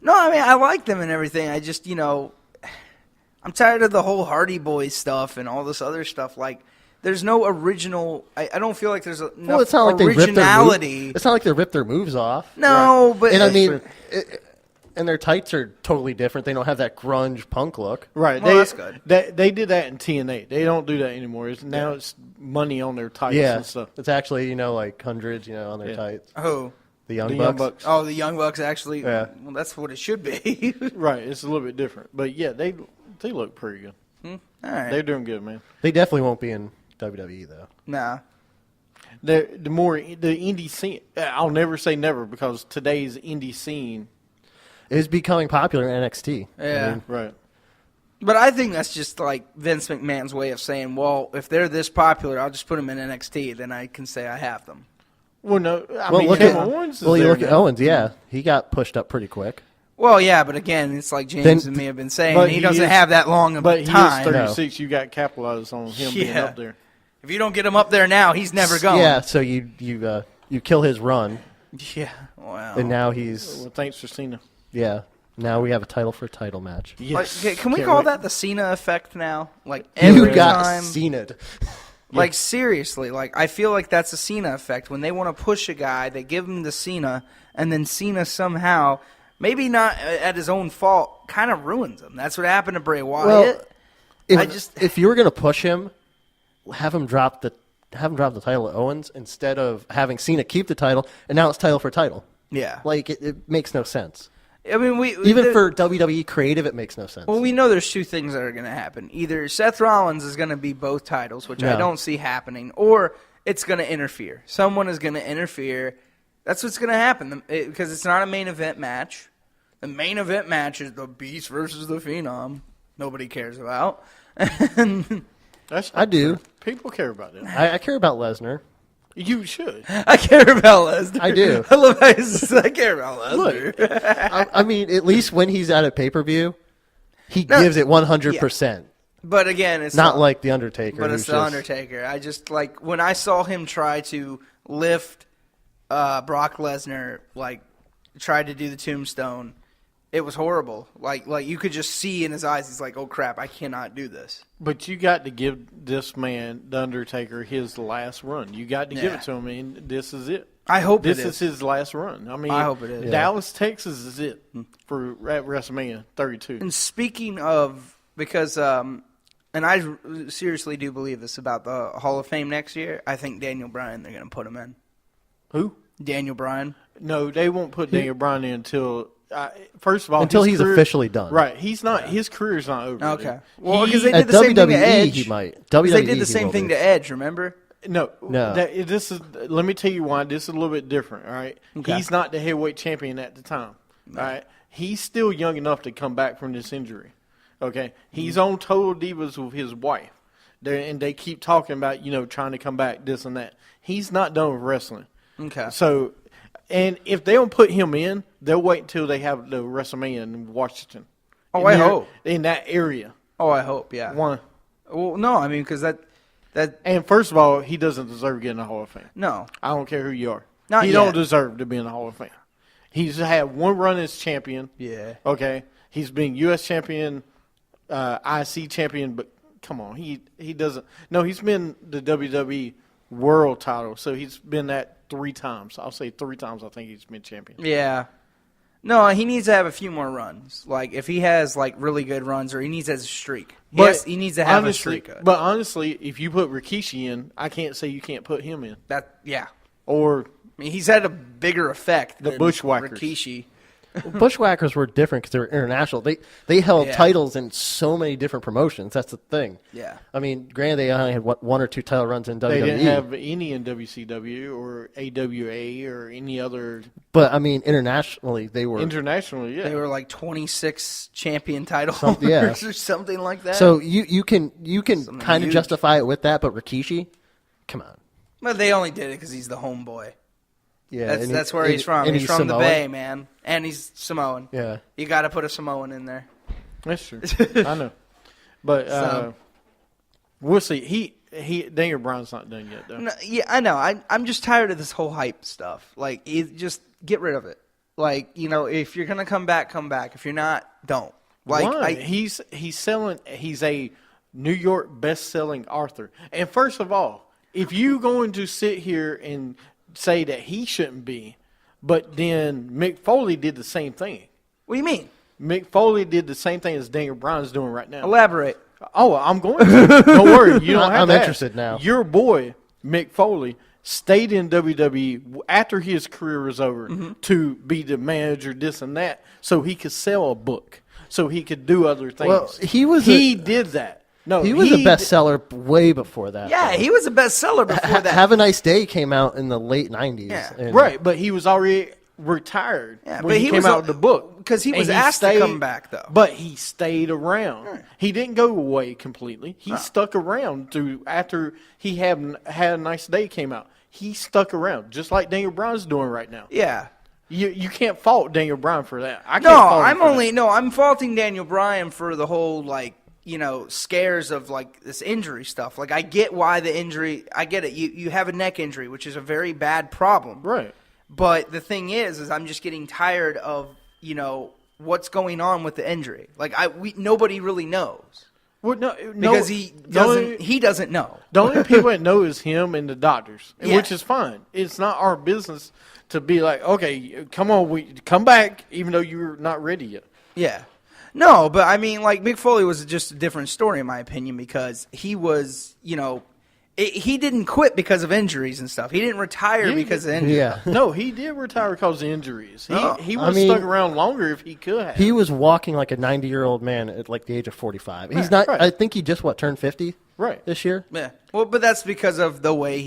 No, I mean I like them and everything. I just I'm tired of the whole Hardy Boys stuff and all this other stuff. Like, there's no original. I don't feel like there's enough Well, it's not like they originality. it's not like they ripped their moves off. No, but And I mean, and their tights are totally different. They don't have that grunge punk look. Right. Well, that's good. They did that in TNA. They don't do that anymore. Now it's money on their tights Yeah, and stuff. it's actually like hundreds, on their Yeah. tights. oh, The Young The Bucks. Young Bucks. oh, the Young Bucks actually. Yeah. Well, that's what it should be. Right. It's a little bit different. But yeah, they look pretty good. All right. They're doing good, man. They definitely won't be in WWE though. Nah. The indie scene. I'll never say never because today's indie scene. It's becoming popular in NXT. Yeah. I mean, Right. But I think that's just like Vince McMahon's way of saying, well, if they're this popular, I'll just put them in NXT. Then I can say I have them. Well, no. I well, mean, look Kevin at Owens is you there look at now. Owens. Yeah, he got pushed up pretty quick. Well, yeah, but again, it's like James Then- and me have been saying. But He he doesn't is- have that long of But a he time. is 36. You got capitalized on him being Yeah. up there. If you don't get him up there now, he's never going. Yeah, so you kill his run, Yeah. Wow. and now he's Well, thanks for Cena. Now we have a title for a title match. Like, can we Can't call wait. that the Cena effect now? Like every You got time. Cena'd. Like seriously, like I feel like that's a Cena effect. When they want to push a guy, they give him the Cena, and then Cena somehow, maybe not at his own fault, kind of ruins him. That's what happened to Bray Wyatt. If you were gonna push him, have him drop the title to Owens instead of having Cena keep the title, and now it's title for title. Yeah. Like, it makes no sense. I mean, Even for WWE creative, it makes no sense. Well, we know there's two things that are going to happen. Either Seth Rollins is going to be both titles, which I No. don't see happening, or it's going to interfere. Someone is going to interfere. That's what's going to happen because it's not a main event match. The main event match is the Beast versus the Phenom. Nobody cares about. I do. People care about it. I care about Lesnar. You should. I care about Lesnar. I do. I love how he says, I care about Lesnar. I mean, at least when he's at a pay-per-view, he gives it 100%. But again, it's Not like The Undertaker. But it's who's the just- Undertaker. I just like when I saw him try to lift Brock Lesnar, like try to do the tombstone. It was horrible. Like you could just see in his eyes. He's like, "Oh crap, I cannot do this." But you got to give this man, The Undertaker, his last run. You got to give it to him, and this is it. I hope this it is his last run. I mean, I hope it is. Dallas, Texas is it for at WrestleMania 32. And speaking of, because and I seriously do believe this about the Hall of Fame next year. I think Daniel Bryan, they're going to put him in. Who? Daniel Bryan. No, they won't put Daniel Bryan in until. First of all, Until his he's career, officially done. Right, he's not. His career's not over. Okay. Dude. Well, because He- they did At the same thing to WWE, Edge. he might. 'Cause WWE, they did the he same will thing be. to Edge. Remember? No. This is. Let me tell you why. This is a little bit different. All right. Okay. He's not the heavyweight champion at the time. All right. He's still young enough to come back from this injury. Okay. He's on Total Divas with his wife, and they keep talking about trying to come back, this and that. He's not done with wrestling. Okay. So, and if they don't put him in, they'll wait until they have the WrestleMania in Washington. Oh, I hope. In that area. Oh, I hope. Yeah. One. Well, no, I mean because that. And first of all, he doesn't deserve to get in the Hall of Fame. No. I don't care who you are. Not he yet. don't deserve to be in the Hall of Fame. He's had one run as champion. Yeah. Okay. He's been U.S. champion, IC champion, but come on, he doesn't. No, he's been the WWE World title, so he's been that 3 times. I'll say 3 times. I think he's been champion. Yeah. No, he needs to have a few more runs. Like if he has like really good runs, or he needs a streak. Yes, he needs to have a streak. But honestly, if you put Rikishi in, I can't say you can't put him in. Yeah. Or I mean, he's had a bigger effect The than Bushwhackers. Rikishi. Bushwhackers were different because they were international. They held Yeah. titles in so many different promotions. That's the thing. Yeah. I mean, granted, they only had 1 or 2 title runs in WWE. they didn't have any in WCW or AWA or any other But I mean, internationally, they were. internationally. Yeah, They were like 26 champion title yeah. holders or something like that. So you can Something kind of huge. justify it with that, but Rikishi, come on. But they only did it because he's the homeboy. Yeah, That's where he's from. and He's from the Samoan. Bay, man. And he's Samoan. Yeah. You got to put a Samoan in there. that's true. I know, but So- we'll see. Daniel Bryan's not done yet, though. No, yeah, I know. I'm just tired of this whole hype stuff. Like, just get rid of it. Like, if you're gonna come back, come back. If you're not, don't. Like, Why? He's selling. He's a New York best-selling author. And first of all, if you're going to sit here and say that he shouldn't be, but then Mick Foley did the same thing. What do you mean? Mick Foley did the same thing as Daniel Bryan's doing right now. Elaborate. Oh, I'm going to. Don't worry. You don't have I'm to interested ask. now. Your boy, Mick Foley, stayed in WWE after his career was over to be the manager, this and that, so he could sell a book, so he could do other things. Well, he did that. No, He was a bestseller way before that. Yeah, though. he was a bestseller before that. Have a Nice Day came out in the late 90s. Yeah. and- Right, but he was already retired Yeah, when but he he came was out with the book. because he And was asked to come back, though. But he stayed around. He didn't go away completely. He stuck around after he had a Nice Day came out. He stuck around, just like Daniel Bryan's doing right now. Yeah. You can't fault Daniel Bryan for that. I can't No, fault him for that. I'm faulting Daniel Bryan for the whole scares of like this injury stuff. Like I get why the injury, I get it. You have a neck injury, which is a very bad problem. Right. But the thing is I'm just getting tired of, what's going on with the injury. Like nobody really knows. Well, no, Because he doesn't know. The only people that know is him and the doctors, Yeah. which is fine. It's not our business to be like, okay, come on, come back, even though you're not ready yet. Yeah. No, but I mean, like, Mick Foley was just a different story, in my opinion, because he was, he didn't quit because of injuries and stuff. He didn't retire because of injuries. Yeah. No, he did retire because of injuries. He Oh. he would have stuck around longer if he could have. He was walking like a 90-year-old man at like the age of 45. He's not. right. I think he just turned 50 right this year. Yeah. Well, but that's because of the way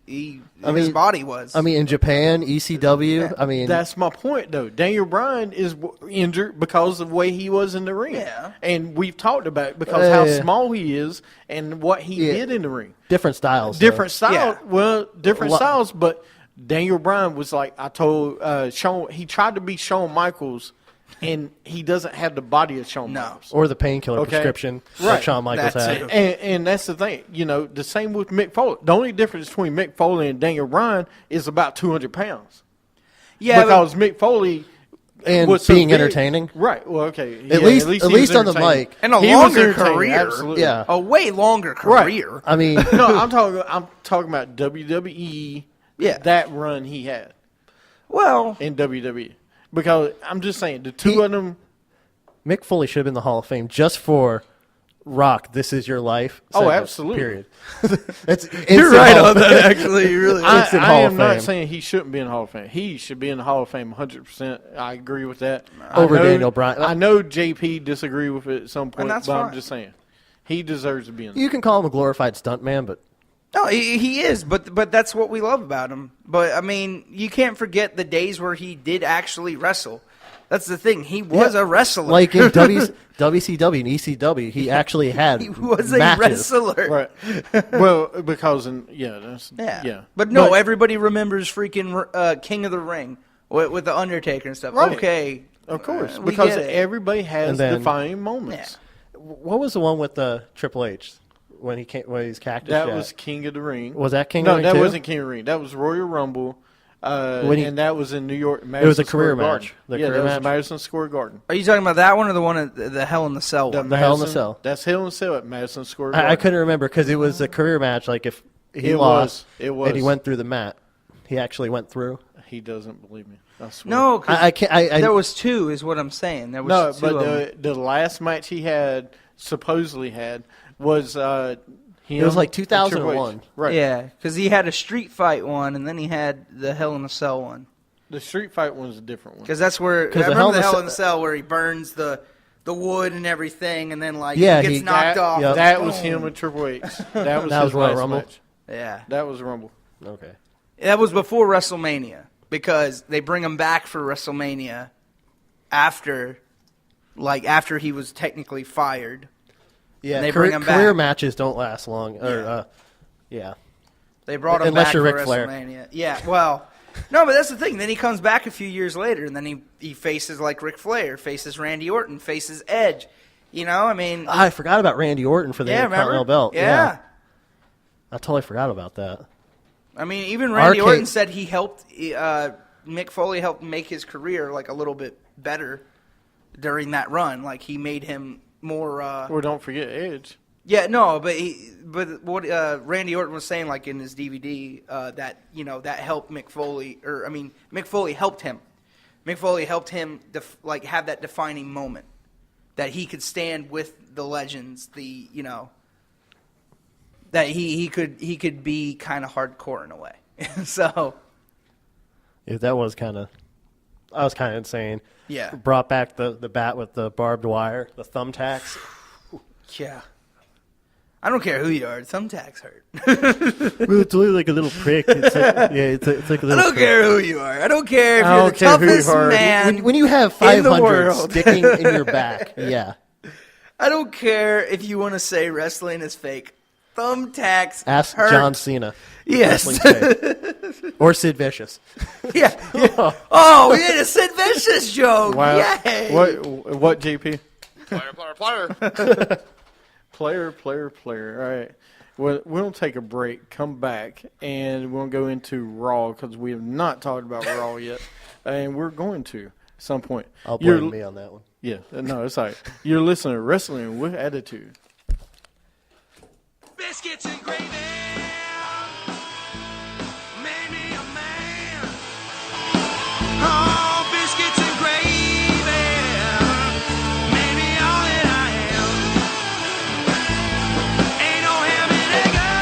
his body was. I mean, in Japan, ECW. Yeah. I mean, That's my point, though. Daniel Bryan is injured because of the way he was in the ring. Yeah. And we've talked about it because how small he is and what he did in the ring. different styles. Different though. styles. Yeah. Well, different Lo- styles, but Daniel Bryan was like, I told Shawn, he tried to be Shawn Michaels, and he doesn't have the body of Shawn Michaels. Or the painkiller Okay. prescription that Right. Shawn Michaels That had. too. And that's the thing, the same with Mick Foley. The only difference between Mick Foley and Daniel Bryan is about 200 pounds. yeah, Because Mick Foley And was so being big. entertaining. Right. Well, okay. At he least was on the entertaining. mic. and a He was longer entertaining, career. absolutely. Yeah. A way longer career. I mean, No, I'm talking about WWE. Yeah. That run he had Well, in WWE. Because I'm just saying, the two of them. Mick Foley should have been in the Hall of Fame just for Rock, This Is Your Life. Oh, segment, absolutely. Period. It's you're right Hall on of that. Fame. Actually, you really. I Instant Hall am of not Fame. saying he shouldn't be in the Hall of Fame. He should be in the Hall of Fame 100%. I agree with that. Over I know, Daniel Bryan. I know JP disagree with it at some point, that's but I'm fine. just saying. He deserves to be in there. You can call him a glorified stuntman, but No, he is, but that's what we love about him. But I mean, you can't forget the days where he did actually wrestle. That's the thing. He was a wrestler. like in WCW and ECW, he actually had he was a matches. wrestler. Right. Well, because that's Yeah. But everybody remembers freaking King of the Ring with the Undertaker and stuff. Right. Okay, of course, we because get it. everybody has And then- defining moments. What was the one with the Triple H when he's Cactus That Jack? was King of the Ring. Was that King of No, the Ring that too? wasn't King of the Ring. That was Royal Rumble. And that was in New York. was a Madison career Square Garden. match. The Yeah, career that was match? Madison Square Garden. Are you talking about that one or the one at the Hell in the Cell one? The Hell in the Cell. That's Hell in the Cell at Madison Square Garden. I couldn't remember because it was a career match. Like if he It lost, was. It was. and he went through the mat. He actually went through. He doesn't believe me. I swear. No, 'cause I can't. there was two, is what I'm saying. There was No, two but of them. the last match he supposedly had was him. It was like and Triple H. 2001. Right. Yeah, because he had a street fight one, and then he had the Hell in the Cell one. The street fight one's a different one. Because that's where I 'Cause the remember Hell in the the Hell Cell- in the Cell where he burns the wood and everything, and then like Yeah, he he- gets knocked that, off. Yep. That was him and Triple H. That was That his was Royal last Rumble? match. Yeah, That was Rumble. Okay. that was before WrestleMania because they bring him back for WrestleMania after he was technically fired. Yeah, And they bring him back. career matches don't last long. Yeah. They brought him Unless back you're for Ric Flair. WrestleMania. Yeah, well, no, but that's the thing. Then he comes back a few years later, and then he faces like Ric Flair, faces Randy Orton, faces Edge. You know, I mean, I forgot about Randy Orton for the yeah, Intercontinental remember? belt. Yeah. I totally forgot about that. I mean, even Randy Arcade- Orton said he helped Mick Foley helped make his career like a little bit better during that run. Like he made him more. Well, don't forget Edge. Yeah, no, but what Randy Orton was saying, like in his DVD, that that helped Mick Foley, Mick Foley helped him. Mick Foley helped him have that defining moment that he could stand with the legends. That he could be kind of hardcore in a way. So Yeah, that was kind of insane. yeah, Brought back the bat with the barbed wire, the thumbtacks. yeah. I don't care who you are. Thumbtacks hurt. Well, it's only like a little prick. It's like, it's like a I little don't prick. care who you are. I don't care if I you're don't the care who you toughest are. man. When you have in the 500 world. sticking in your back, yeah. I don't care if you want to say wrestling is fake. Thumbtacks Ask hurt. John Cena. Yes. Wrestling fake. Or Sid Vicious. Yeah. Oh, we did a Sid Vicious joke. Wow. Yay. What JP? Player. Player. All right. Well, we'll take a break, come back, and we'll go into Raw because we have not talked about Raw yet, and we're going to at some point. I'll blame me on that one. Yeah, no, it's all right. You're listening to Wrestling with Attitude. Biscuits and gravy made me a man. Oh, biscuits and gravy made me all that I am. Ain't no ham and egger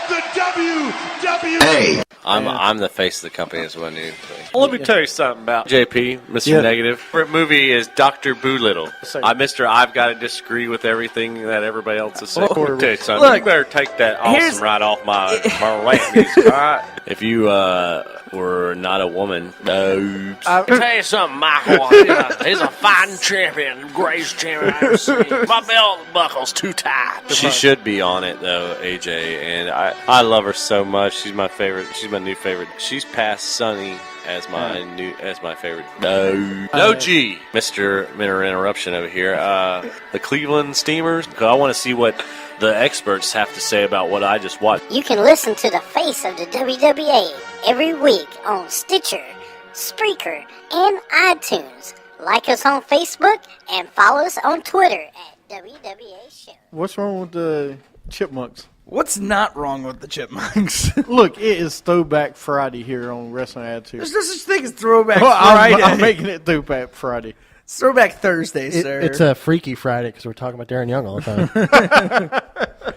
the WWE. I'm the face of the company as well. New. Let me tell you something about JP, Mr. Negative. Favorite movie is Dr. Boolittle. I've got to disagree with everything that everybody else is saying. Let me tell you something. Look, you better take that awesome right off my rant music, all right? If you were not a woman, I'll tell you something, Michael. He's a fighting champion, greatest champion I've ever seen. My belt buckle's too tight. she should be on it though, AJ. And I love her so much. She's my favorite. She's my new favorite. She's past Sunny as my favorite. No G, Mr. Minor Interruption over here. The Cleveland Steamers. I want to see what the experts have to say about what I just watched. You can listen to the face of the WWA every week on Stitcher, Spreaker, and iTunes. Like us on Facebook and follow us on Twitter at WWA Show. What's wrong with the Chipmunks? What's not wrong with the Chipmunks? Look, it is Throwback Friday here on Wrestling Attitude. There's no such thing as Throwback Well, Friday. I'm making it Throwback Friday. It's Throwback Thursday, sir. It's a Freaky Friday because we're talking about Darren Young all the time.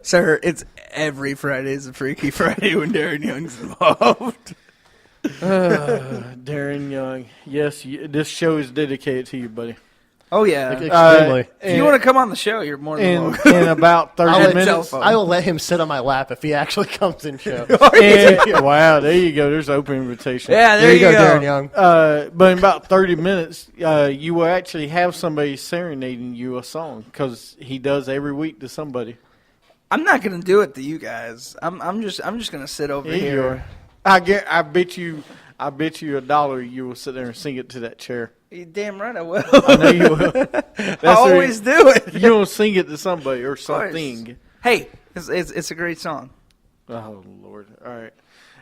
Sir, it's every Friday is a Freaky Friday when Darren Young's involved. Darren Young. Yes, this show is dedicated to you, buddy. Oh, yeah. Extremely. If you want to come on the show, you're more than welcome. In about 30 minutes. I will let him sit on my lap if he actually comes in show. Wow, there you go. There's an open invitation. Yeah, there you go. Darren Young. But in about 30 minutes, you will actually have somebody serenading you a song because he does every week to somebody. I'm not going to do it to you guys. I'm just going to sit over here. I bet you $1 you will sit there and sing it to that chair. You're damn right I will. I know you will. I always do it. You will sing it to somebody or something. Hey, it's a great song. Oh, Lord. All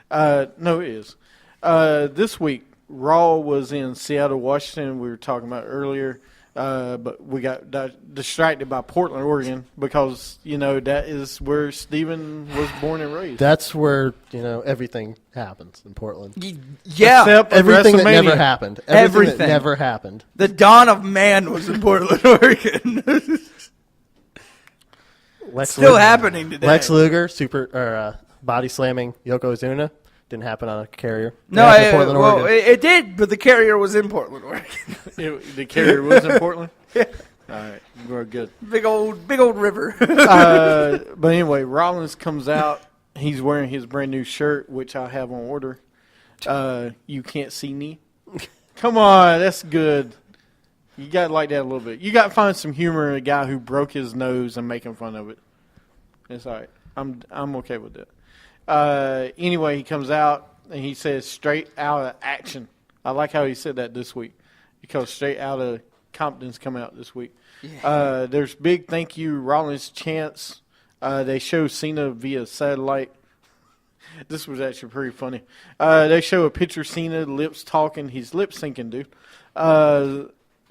right. No, it is. This week, Raw was in Seattle, Washington. We were talking about earlier. But we got distracted by Portland, Oregon, because, that is where Steven was born and raised. That's where, everything happens in Portland. Yeah. Except Everything that WrestleMania. never happened. Everything. That never happened. The dawn of man was in Portland, Oregon. Still happening today. Lex Luger body slamming Yokozuna. Didn't happen on a carrier. No, Portland, Oregon. it did, but the carrier was in Portland, Oregon. The carrier was in Portland? Yeah. All right. We're good. Big old river. But anyway, Rollins comes out. He's wearing his brand new shirt, which I have on order. You can't see me. Come on, that's good. You got to like that a little bit. You got to find some humor in a guy who broke his nose and making fun of it. It's all right. I'm okay with that. Anyway, he comes out and he says straight out of action. I like how he said that this week because straight out of Compton's come out this week. Yeah. There's big thank you Rollins chants. They show Cena via satellite. This was actually pretty funny. They show a picture of Cena, lips talking. He's lip syncing, dude.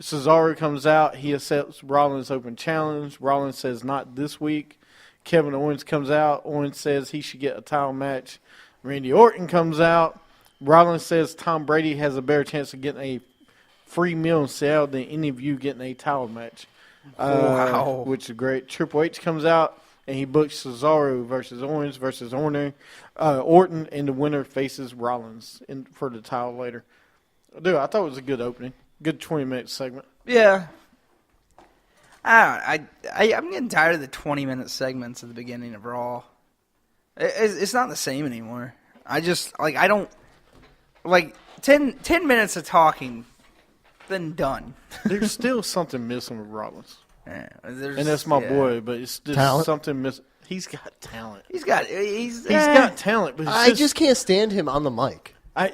Cesaro comes out. He accepts Rollins' open challenge. Rollins says not this week. Kevin Owens comes out. Owens says he should get a title match. Randy Orton comes out. Rollins says Tom Brady has a better chance of getting a free meal in Seattle than any of you getting a title match. Wow. Which is great. Triple H comes out, and he books Cesaro versus Owens versus Orton, and the winner faces Rollins for the title later. Dude, I thought it was a good opening. Good 20-minute segment. Yeah. I'm getting tired of the 20-minute segments at the beginning of Raw. It's not the same anymore. I don't, 10 minutes of talking, then done. There's still something missing with Rollins. Yeah, and that's my boy, but it's just something missing. He's got talent. He's got talent, but I just can't stand him on the mic. I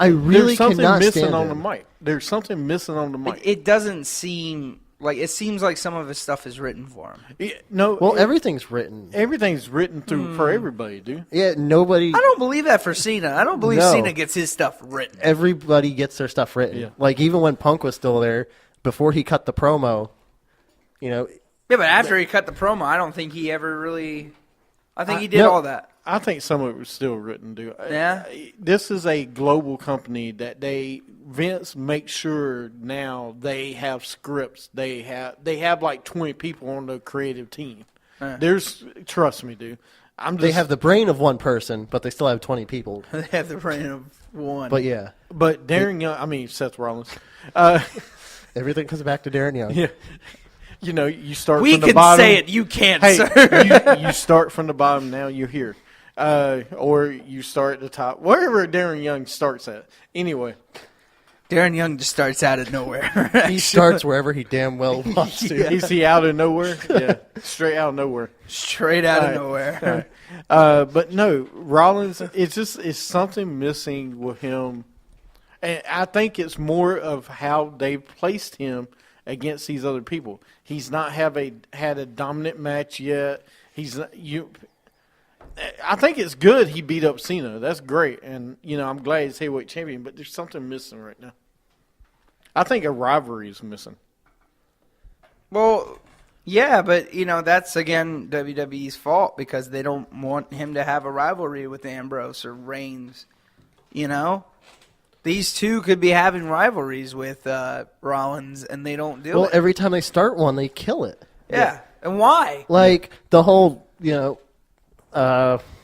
really there's something cannot missing stand on him. the mic. There's something missing on the mic. It doesn't seem like it seems like some of his stuff is written for him. Everything's written. Everything's written through for everybody, dude. Yeah, nobody. I don't believe that for Cena. I don't believe No. Cena gets his stuff written. Everybody gets their stuff written. Yeah. Like even when Punk was still there, before he cut the promo, Yeah, but after he cut the promo, I don't think he ever really. I think he did all that. I think some of it was still written, dude. Yeah. This is a global company that Vince makes sure now they have scripts. They have like 20 people on the creative team. Trust me, dude. They have the brain of one person, but they still have 20 people. They have the brain of one. But yeah. But Darren Young, I mean Seth Rollins. Everything comes back to Darren Young. Yeah. You know, you start We from the can bottom. say it. You can't, Hey, sir. you start from the bottom, now you're here. Or you start at the top. Wherever Darren Young starts at. Anyway. Darren Young just starts out of nowhere. He starts wherever he damn well wants to. Yeah. Is he out of nowhere? Yeah. Straight out of nowhere. Straight out All of right. nowhere. All right. But no, Rollins, it's something missing with him. And I think it's more of how they've placed him against these other people. He's not had a dominant match yet. I think it's good he beat up Cena. That's great. And, I'm glad he's heavyweight champion, but there's something missing right now. I think a rivalry is missing. Well, yeah, but, that's, again, WWE's fault because they don't want him to have a rivalry with Ambrose or Reigns. These two could be having rivalries with Rollins, and they don't do it. Well, every time they start one, they kill it. Yeah. And why? Like the whole, what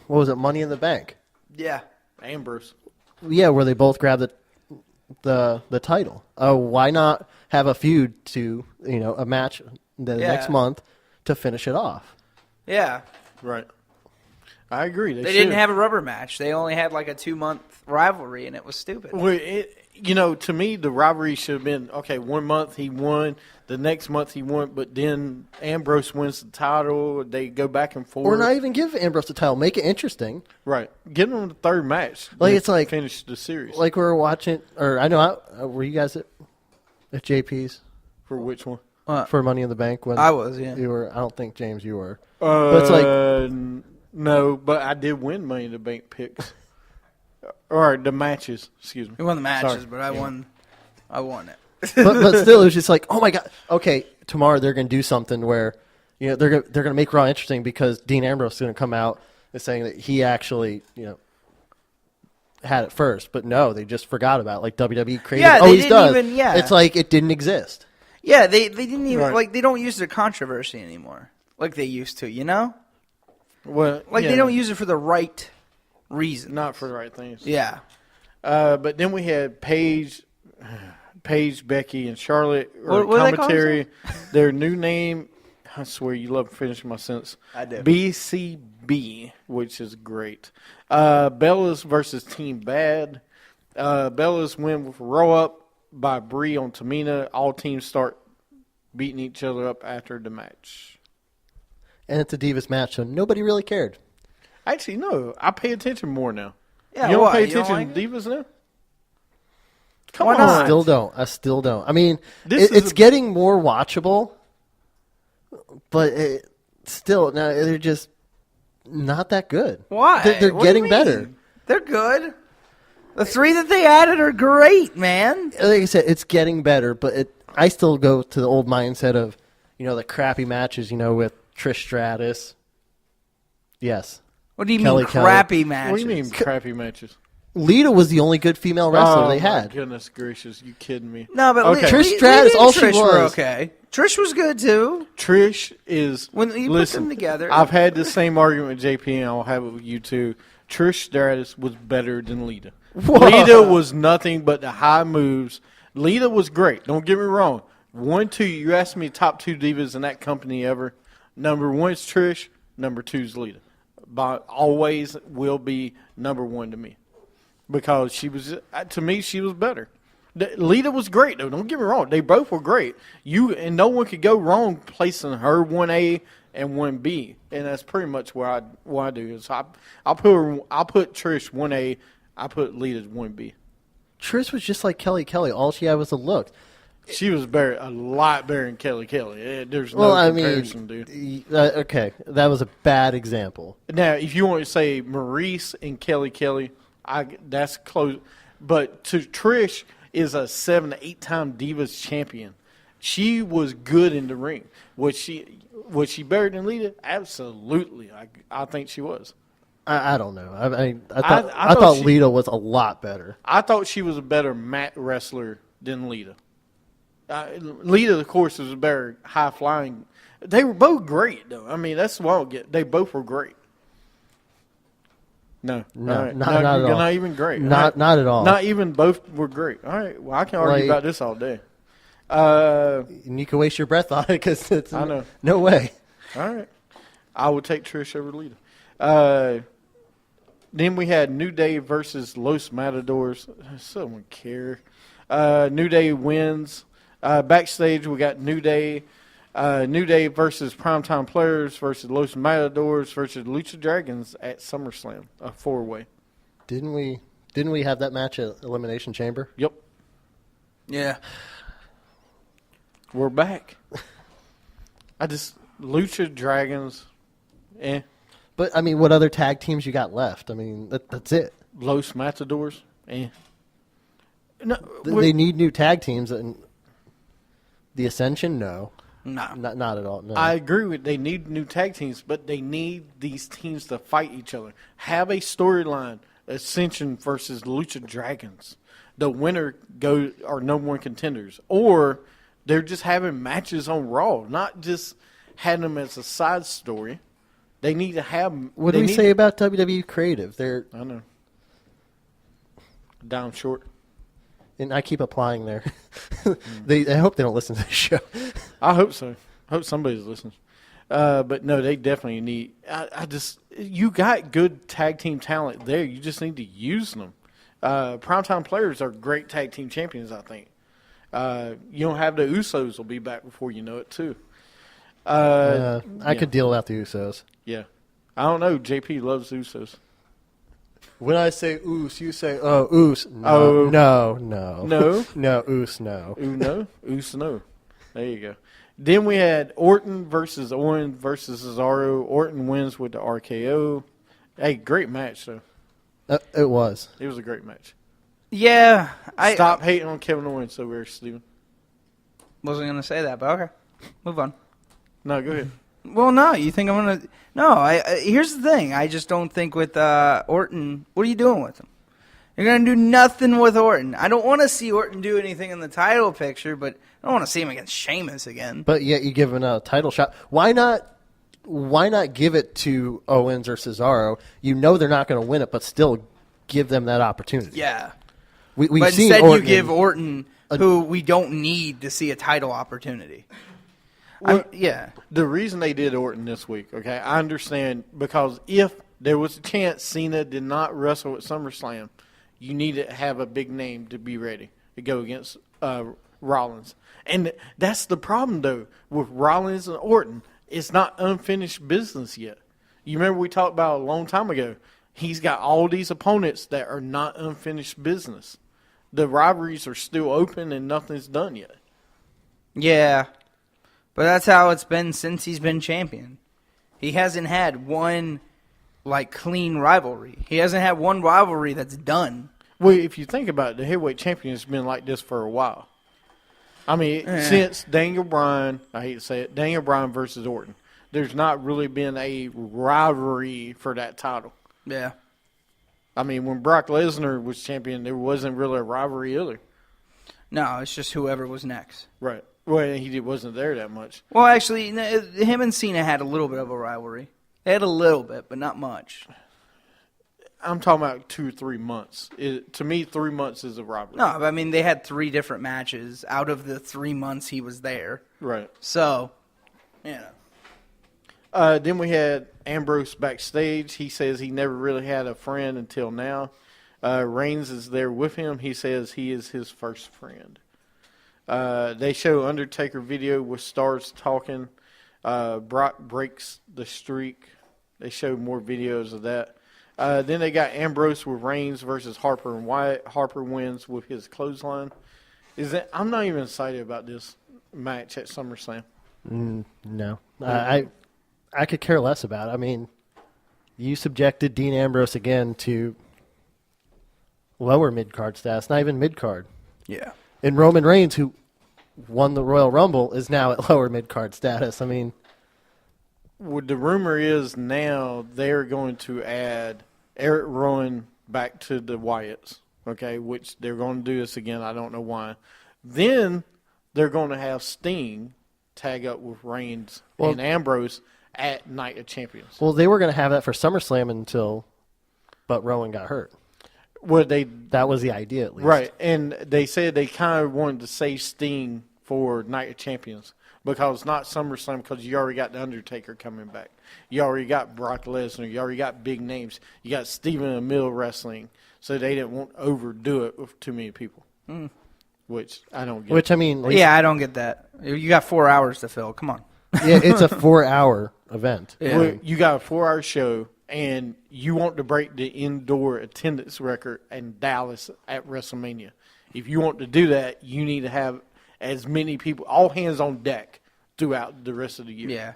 was it, Money in the Bank? Yeah. Ambrose. Yeah, where they both grab the title. Why not have a feud to, a match the next month to finish it off? Yeah. Right. I agree. They didn't have a rubber match. They only had like a 2-month rivalry, and it was stupid. Well, to me, the rivalry should have been, okay, 1 month he won, the next month he won, but then Ambrose wins the title, they go back and forth. Or not even give Ambrose the title. Make it interesting. Right. Give him the third match. It's like finish the series. Like we were watching, or I know, were you guys at JP's? For which one? For Money in the Bank? When I was, yeah. You were. I don't think, James, you were. But it's like... No, but I did win Money in the Bank picks. Or the matches, excuse me. We won the matches, Sorry. but I won it. but still, it was just like, oh my God. Okay, tomorrow they're going to do something where, they're going to make Raw interesting because Dean Ambrose is going to come out and saying that he actually, had it first. But no, they just forgot about it. Like WWE created. Yeah, they always didn't does. even. Yeah, it's like it didn't exist. Yeah, they didn't even Right. they don't use their controversy anymore like they used to. Well, they don't use it for the right reason. Not for the right things. Yeah. But then we had Paige, Becky, and Charlotte. What do they call commentary. Their new name, I swear you love finishing my sentence. I do. BCB, which is great. Bellas versus Team Bad. Bellas win with a roll up by Brie on Tamina. All teams start beating each other up after the match. And it's a Divas match, so nobody really cared. Actually, no. I pay attention more now. Yeah, you don't why? pay You don't attention like to Divas now? Come Why on. not? I still don't. I mean, This is it's getting more watchable, but still, no, they're just not that good. Why? They're What do you getting mean? better. They're good. The 3 that they added are great, man. Like I said, it's getting better, but I still go to the old mindset of, the crappy matches, with Trish Stratus. Yes. What do you Kelly mean crappy Kelly. matches? What do you mean crappy matches? Lita was the only good female wrestler Oh, they my had. goodness gracious. You kidding me? No, but Okay. Trish Stratus, all she Trish were was. okay. Trish was good too. Trish is When you put them together. I've had the same argument with JP, and I'll have it with you too. Trish Stratus was better than Lita. Lita was nothing but the high moves. Lita was great. Don't get me wrong. 1, 2. You asked me top 2 divas in that company ever. Number 1 is Trish. Number 2 is Lita. But always will be number 1 to me, because she was, to me, she was better. Lita was great though. Don't get me wrong. They both were great. And no one could go wrong placing her 1A and 1B. And that's pretty much what I do is I'll put Trish 1A. I put Lita 1B. Trish was just like Kelly Kelly. All she had was a look. She was a lot better than Kelly Kelly. There's no comparison, dude. Okay, that was a bad example. Now, if you want to say Maurice and Kelly, that's close. But to Trish is a 7 to 8 time Divas champion. She was good in the ring. Was she better than Lita? Absolutely. I think she was. I don't know. I thought Lita was a lot better. I thought she was a better mat wrestler than Lita. Lita, of course, was a better high flying. They were both great, though. I mean, that's what I'll get. They both were great. No. No, All right. not at all. Not even great. Not at all. Not even both were great. All right. Well, I can argue about this all day. And you can waste your breath on it because it's I know. No way. All right. I would take Trish over Lita. Then we had New Day versus Los Matadors. Someone care. New Day wins. Backstage, we got New Day. New Day versus Primetime Players versus Los Matadors versus Lucha Dragons at SummerSlam. A 4-way. Didn't we have that match at Elimination Chamber? Yep. Yeah. We're back. Lucha Dragons. But, I mean, what other tag teams you got left? I mean, that's it. Los Matadors. No, they need new tag teams. And the Ascension, no. No. Not at all. No. I agree with they need new tag teams, but they need these teams to fight each other. Have a storyline. Ascension versus Lucha Dragons. The winner are number one contenders. Or they're just having matches on Raw, not just having them as a side story. They need to have. What do we say about WWE Creative? I know. Down short. And I keep applying there. I hope they don't listen to the show. I hope so. I hope somebody's listening. But no, they definitely need. You got good tag team talent there. You just need to use them. Primetime Players are great tag team champions, I think. You don't have the Usos will be back before you know it, too. I could deal without the Usos. Yeah. I don't know. JP loves Usos. When I say Us, you say, Us. No, no. No? No, Us, no. Uno? Us, no. There you go. Then we had Orton versus Owen versus Cesaro. Orton wins with the RKO. Hey, great match, though. It was. It was a great match. Yeah. Stop hating on Kevin Owens so weird, Steven. Wasn't going to say that, but okay. Move on. No, go ahead. Well, no, you think I'm going to... No, here's the thing. I just don't think with Orton... What are you doing with him? You're going to do nothing with Orton. I don't want to see Orton do anything in the title picture, but I don't want to see him against Sheamus again. But yet you give him a title shot. Why not give it to Owens or Cesaro? You know they're not going to win it, but still give them that opportunity. Yeah. We've but seen instead Orton you give Orton, who we don't need to see a title opportunity. Well, yeah. The reason they did Orton this week, okay, I understand, because if there was a chance Cena did not wrestle at SummerSlam, you need to have a big name to be ready to go against Rollins. And that's the problem, though, with Rollins and Orton. It's not unfinished business yet. You remember we talked about a long time ago. He's got all these opponents that are not unfinished business. The rivalries are still open and nothing's done yet. Yeah. But that's how it's been since he's been champion. He hasn't had one, clean rivalry. He hasn't had one rivalry that's done. Well, if you think about it, the heavyweight champion has been like this for a while. I mean, since Daniel Bryan, I hate to say it, Daniel Bryan versus Orton, there's not really been a rivalry for that title. Yeah. I mean, when Brock Lesnar was champion, there wasn't really a rivalry either. No, it's just whoever was next. Right. Well, he wasn't there that much. Well, actually, him and Cena had a little bit of a rivalry. They had a little bit, but not much. I'm talking about 2 or 3 months. To me, 3 months is a rivalry. No, but I mean, they had 3 different matches out of the 3 months he was there. Right. So, yeah. Then we had Ambrose backstage. He says he never really had a friend until now. Reigns is there with him. He says he is his first friend. They show Undertaker video with stars talking. Brock breaks the streak. They show more videos of that. Then they got Ambrose with Reigns versus Harper and Wyatt. Harper wins with his clothesline. I'm not even excited about this match at SummerSlam. No. I could care less about it. I mean, you subjected Dean Ambrose again to lower mid-card status, not even mid-card. Yeah. And Roman Reigns, who won the Royal Rumble, is now at lower mid-card status. I mean, well, the rumor is now they're going to add Eric Rowan back to the Wyatts, okay, which they're going to do this again. I don't know why. Then they're going to have Sting tag up with Reigns and Ambrose at Night of Champions. Well, they were going to have that for SummerSlam until but Rowan got hurt. Well, that was the idea, at least. Right, and they said they kind of wanted to save Sting for Night of Champions because not SummerSlam because you already got The Undertaker coming back. You already got Brock Lesnar. You already got big names. You got Stephen Amell wrestling. So they didn't want to overdo it with too many people, which I don't get. Which, I mean... Yeah, I don't get that. You got 4 hours to fill. Come on. Yeah, it's a 4-hour event. Yeah. Well, you got a 4-hour show, and you want to break the indoor attendance record in Dallas at WrestleMania. If you want to do that, you need to have as many people, all hands on deck throughout the rest of the year. Yeah.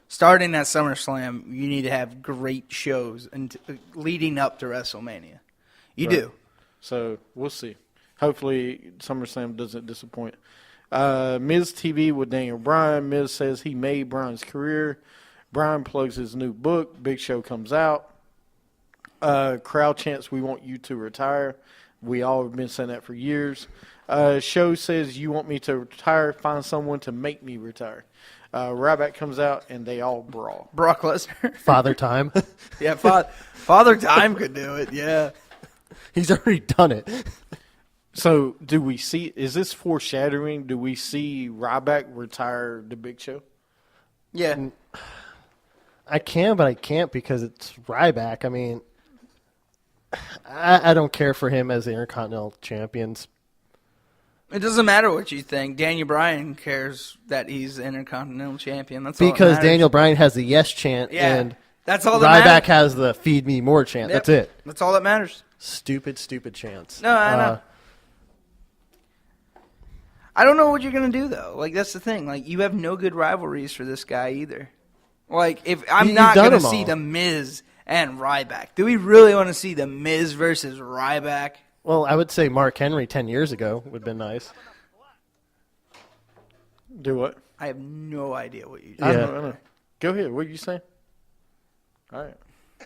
Starting at SummerSlam, you need to have great shows and leading up to WrestleMania. You do. So we'll see. Hopefully SummerSlam doesn't disappoint. Miz TV with Daniel Bryan. Miz says he made Bryan's career. Bryan plugs his new book. Big Show comes out. Crowd chants, "We want you to retire." We all have been saying that for years. Show says, "You want me to retire? Find someone to make me retire." Ryback comes out, and they all brawl. Brock Lesnar. Father Time. Yeah, Father Time could do it, yeah. He's already done it. So, do we see, is this foreshadowing? Do we see Ryback retire the Big Show? Yeah. I can, but I can't because it's Ryback. I mean, I don't care for him as the Intercontinental Champions. It doesn't matter what you think. Daniel Bryan cares that he's the Intercontinental Champion. That's all that because matters. Daniel Bryan has the yes chant, and that's all that Ryback matters. has the feed me more chant. Yep. That's it. That's all that matters. Stupid chants. No, I know. I don't know what you're going to do, though. Like, that's the thing. Like, you have no good rivalries for this guy either. Like, if I'm not going to see The Miz and Ryback. Do we really want to see The Miz versus Ryback? Well, I would say Mark Henry 10 years ago would have been nice. Do what? I have no idea what you do. I know. Go ahead. What are you saying? All right.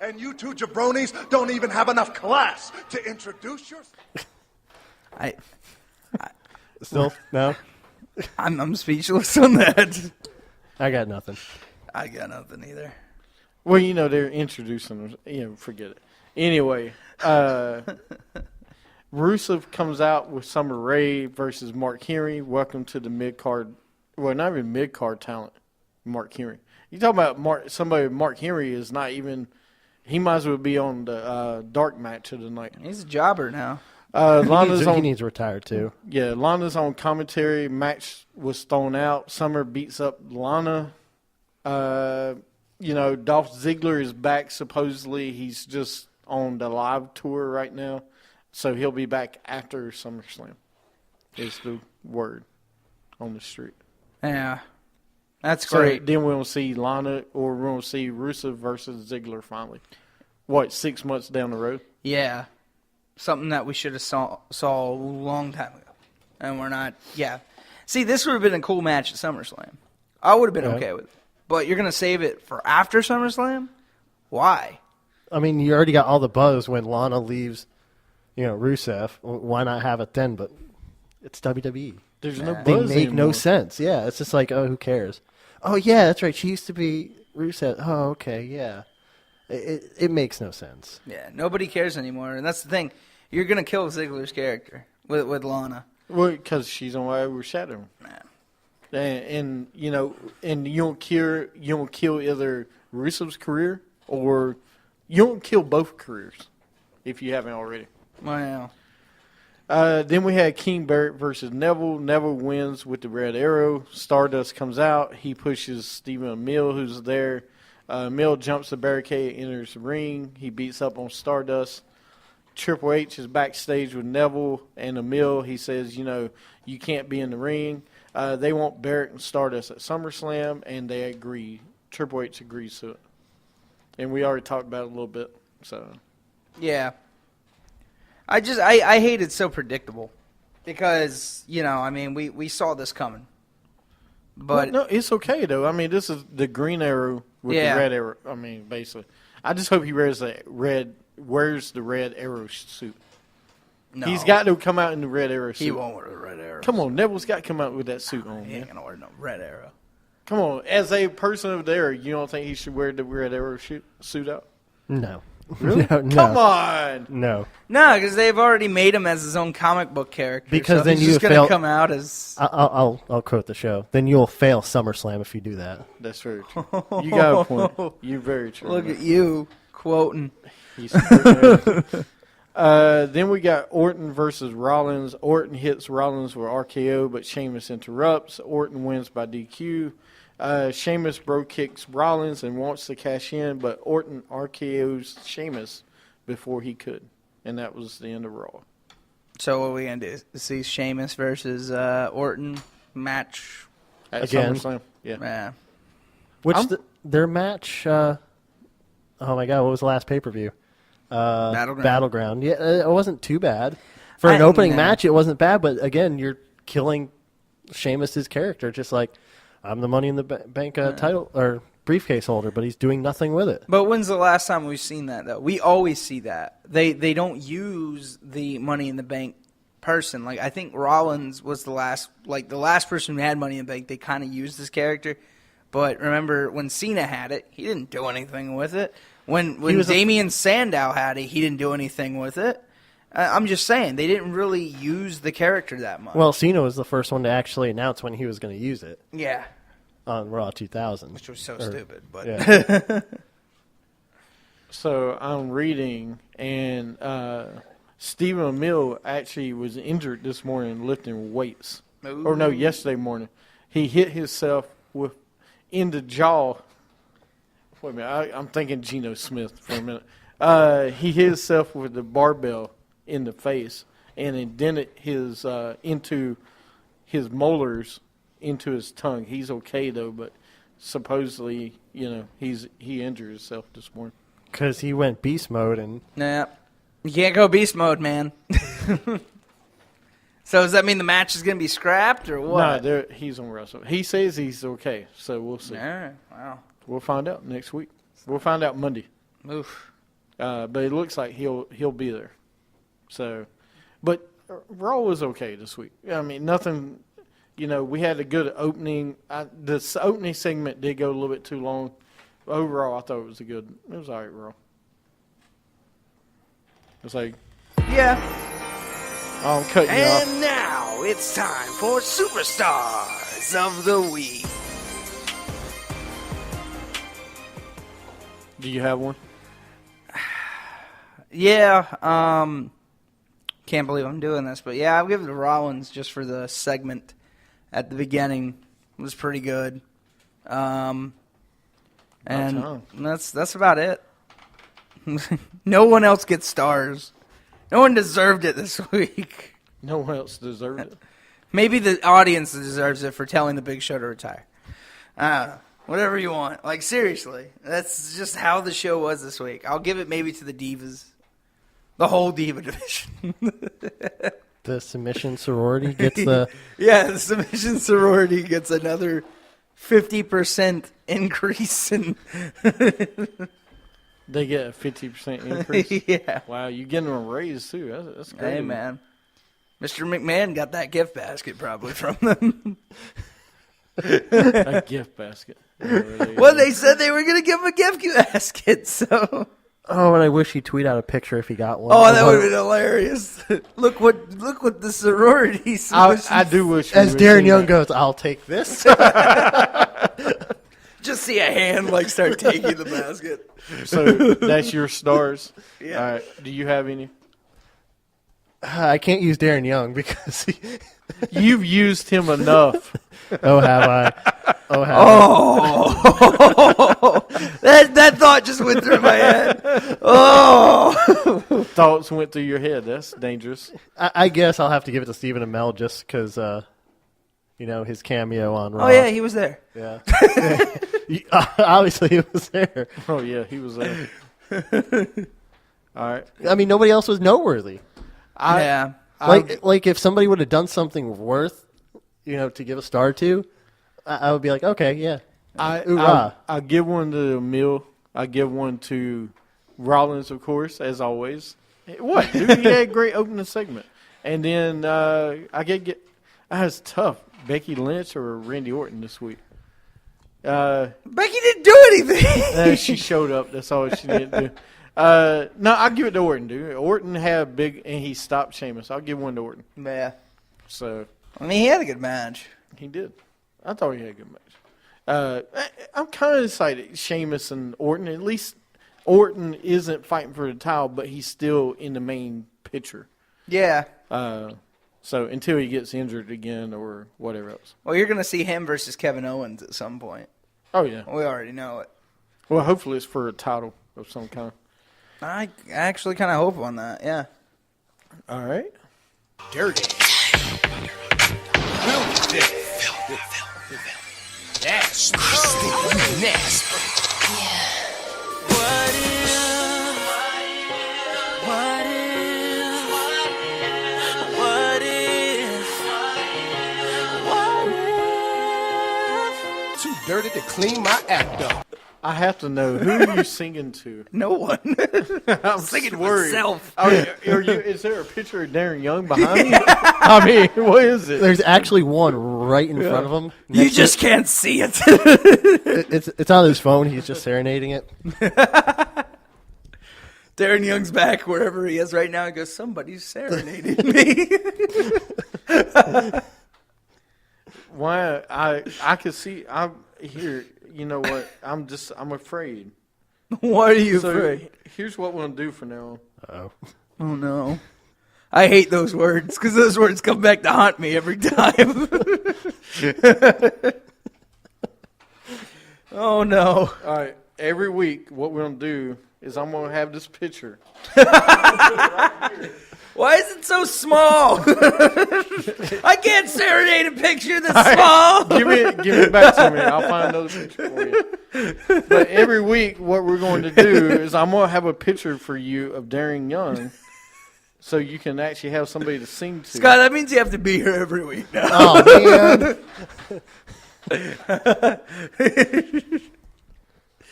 And you two jabronis don't even have enough class to introduce yourself. Still? No? I'm speechless on that. I got nothing. I got nothing either. Well, they're introducing them. Forget it. Anyway, Rusev comes out with Summer Rae versus Mark Henry. Welcome to the mid-card. Well, not even mid-card talent, Mark Henry. You talking about Mark Henry is not even – he might as well be on the dark match of the night. He's a jobber now. He needs to retire, too. Yeah, Lana's on commentary. Match was thrown out. Summer beats up Lana. Dolph Ziggler is back, supposedly. He's just on the live tour right now. So he'll be back after SummerSlam, is the word on the street. Yeah. That's great. Then we'll see Lana, or we'll see Rusev versus Ziggler finally. What, 6 months down the road? Yeah. Something that we should have saw a long time ago. And we're not, See, this would have been a cool match at SummerSlam. I would have been okay with it. But you're going to save it for after SummerSlam? Why? I mean, you already got all the buzz when Lana leaves, Rusev. Why not have it then? But it's WWE. There's no buzz They make anymore. no sense. Yeah, it's just like, oh, who cares? Oh, yeah, that's right. She used to be Rusev. Oh, okay, yeah. It makes no sense. Yeah, nobody cares anymore. And that's the thing. You're going to kill Ziggler's character with Lana. Well, because she's on overshadowing. Nah. And you don't kill either Rusev's career or you don't kill both careers if you haven't already. Wow. Then we had King Barrett versus Neville. Neville wins with the red arrow. Stardust comes out. He pushes Stephen Amell, who's there. Amell jumps the barricade, enters the ring. He beats up on Stardust. Triple H is backstage with Neville and Amell. He says, you can't be in the ring. They want Barrett and Stardust at SummerSlam, and they agree. Triple H agrees to it. And we already talked about it a little bit. So, yeah. I hate it so predictable because, we saw this coming. But no, it's okay, though. I mean, this is the green arrow with the red arrow. I mean, basically. I just hope he wears the red arrow suit. No. He's got to come out in the red arrow suit. He won't wear the red arrow. Come on, Neville's got to come out with that suit on. He ain't going to wear no red arrow. Come on, as a person of there, you don't think he should wear the red arrow suit out? No. Really? No. Come on. No. No, because they've already made him as his own comic book character. Because so then he's you just going fail- to come out as. I'll quote the show. Then you'll fail SummerSlam if you do that. That's very true. You got a point. You're very true. Look at you quoting. He's then we got Orton versus Rollins. Orton hits Rollins with RKO, but Sheamus interrupts. Orton wins by DQ. Sheamus bro kicks Rollins and wants to cash in, but Orton RKO's Sheamus before he could. And that was the end of Raw. So what are we going to do? See Sheamus versus Orton match? At Again? SummerSlam. Yeah. Which their match, oh my God, what was the last pay-per-view? Battleground. Yeah, it wasn't too bad. For an opening match, it wasn't bad, but again, you're killing Sheamus's character, just like I'm the Money in the Bank title or briefcase holder, but he's doing nothing with it. But when's the last time we've seen that, though? We always see that. They don't use the Money in the Bank person. Like, I think Rollins was the last person who had Money in the Bank. They kind of used this character. But remember, when Cena had it, he didn't do anything with it. When Damian Sandow had it, he didn't do anything with it. I'm just saying, they didn't really use the character that much. Well, Cena was the first one to actually announce when he was going to use it. Yeah. On Raw 2000. Which was so stupid. But yeah. So I'm reading, and Stephen Amell actually was injured this morning lifting weights. Ooh. Or no, yesterday morning. He hit himself in the jaw. Wait a minute, I'm thinking Geno Smith for a minute. He hit himself with the barbell in the face and indented his into his molars into his tongue. He's okay though, but supposedly, he injured himself this morning. Because he went beast mode and. Nah, you can't go beast mode, man. So does that mean the match is going to be scrapped or what? No, he's on Wrestle. He says he's okay, so we'll see. All right, wow. We'll find out next week. We'll find out Monday. Oof. But it looks like he'll be there. So, but Raw was okay this week. I mean, nothing. We had a good opening. This opening segment did go a little bit too long. Overall, I thought it was it was all right, Raw. It's like, yeah. I'm cutting you off. And now it's time for Superstars of the Week. Do you have one? Yeah. Can't believe I'm doing this, but yeah, I'll give it to Rollins just for the segment at the beginning. It was pretty good. And that's about it. No one else gets stars. No one deserved it this week. No one else deserved it. Maybe the audience deserves it for telling the Big Show to retire. Whatever you want. Like, seriously. That's just how the show was this week. I'll give it maybe to the Divas. The whole Diva division. The submission sorority gets the... Yeah, the submission sorority gets another 50% increase in... They get a 50% increase? Yeah. Wow, you're getting them a raise, too. That's great. Hey, man. Mr. McMahon got that gift basket probably from them. A gift basket. Well, they said they were going to give him a gift basket, so... Oh, and I wish he'd tweet out a picture if he got one. Oh, that would have been hilarious. Look what the sororities... I do wish... As Darren Young goes, I'll take this. Just see a hand start taking the basket. So that's your stars. Yeah. All right. Do you have any? I can't use Darren Young because you've used him enough. Oh, have I? Oh, have I? That thought just went through my head. Oh, thoughts went through your head. That's dangerous. I guess I'll have to give it to Stephen Amell just because. His cameo on Raw. Oh, yeah, he was there. Yeah. Obviously, he was there. Oh, yeah, he was there. All right. I mean, nobody else was noteworthy. Yeah. Like if somebody would have done something worth, to give a star to, I would be like, okay, yeah. I'll give one to Mill. I'll give one to Rollins, of course, as always. What? Dude, he had a great opening segment. And then it's tough. Becky Lynch or Randy Orton this week? Becky didn't do anything. She showed up. That's all she didn't do. No, I'll give it to Orton, dude. Orton had big, and he stopped Sheamus. I'll give one to Orton. Yeah. So. I mean, he had a good match. He did. I thought he had a good match. I'm kind of excited. Sheamus and Orton. At least Orton isn't fighting for the title, but he's still in the main picture. Yeah. So until he gets injured again or whatever else. Well, you're going to see him versus Kevin Owens at some point. Oh, yeah. We already know it. Well, hopefully it's for a title of some kind. I actually kind of hope on that, yeah. All right. Dirty. Nasty. Nasty. What if? What if? What if? What if? Too dirty to clean my act up. I have to know, who are you singing to? No one. I'm singing to worried. myself. Is there a picture of Darren Young behind me? I mean, what is it? There's actually one right in front of him. You just can't see it. It's on his phone. He's just serenading it. Darren Young's back wherever he is right now. He goes, somebody's serenading me. Why? I could see. I'm here. You know what? I'm afraid. Why are you afraid? Here's what we're going to do for now. Oh. Oh, no. I hate those words because those words come back to haunt me every time. Oh, no. All right. Every week, what we're going to do is I'm going to have this picture. Why is it so small? I can't serenade a picture that's small. Give it back to me. I'll find another picture for you. But every week, what we're going to do is I'm going to have a picture for you of Darren Young, so you can actually have somebody to sing to. Scott, that means you have to be here every week now. Oh man.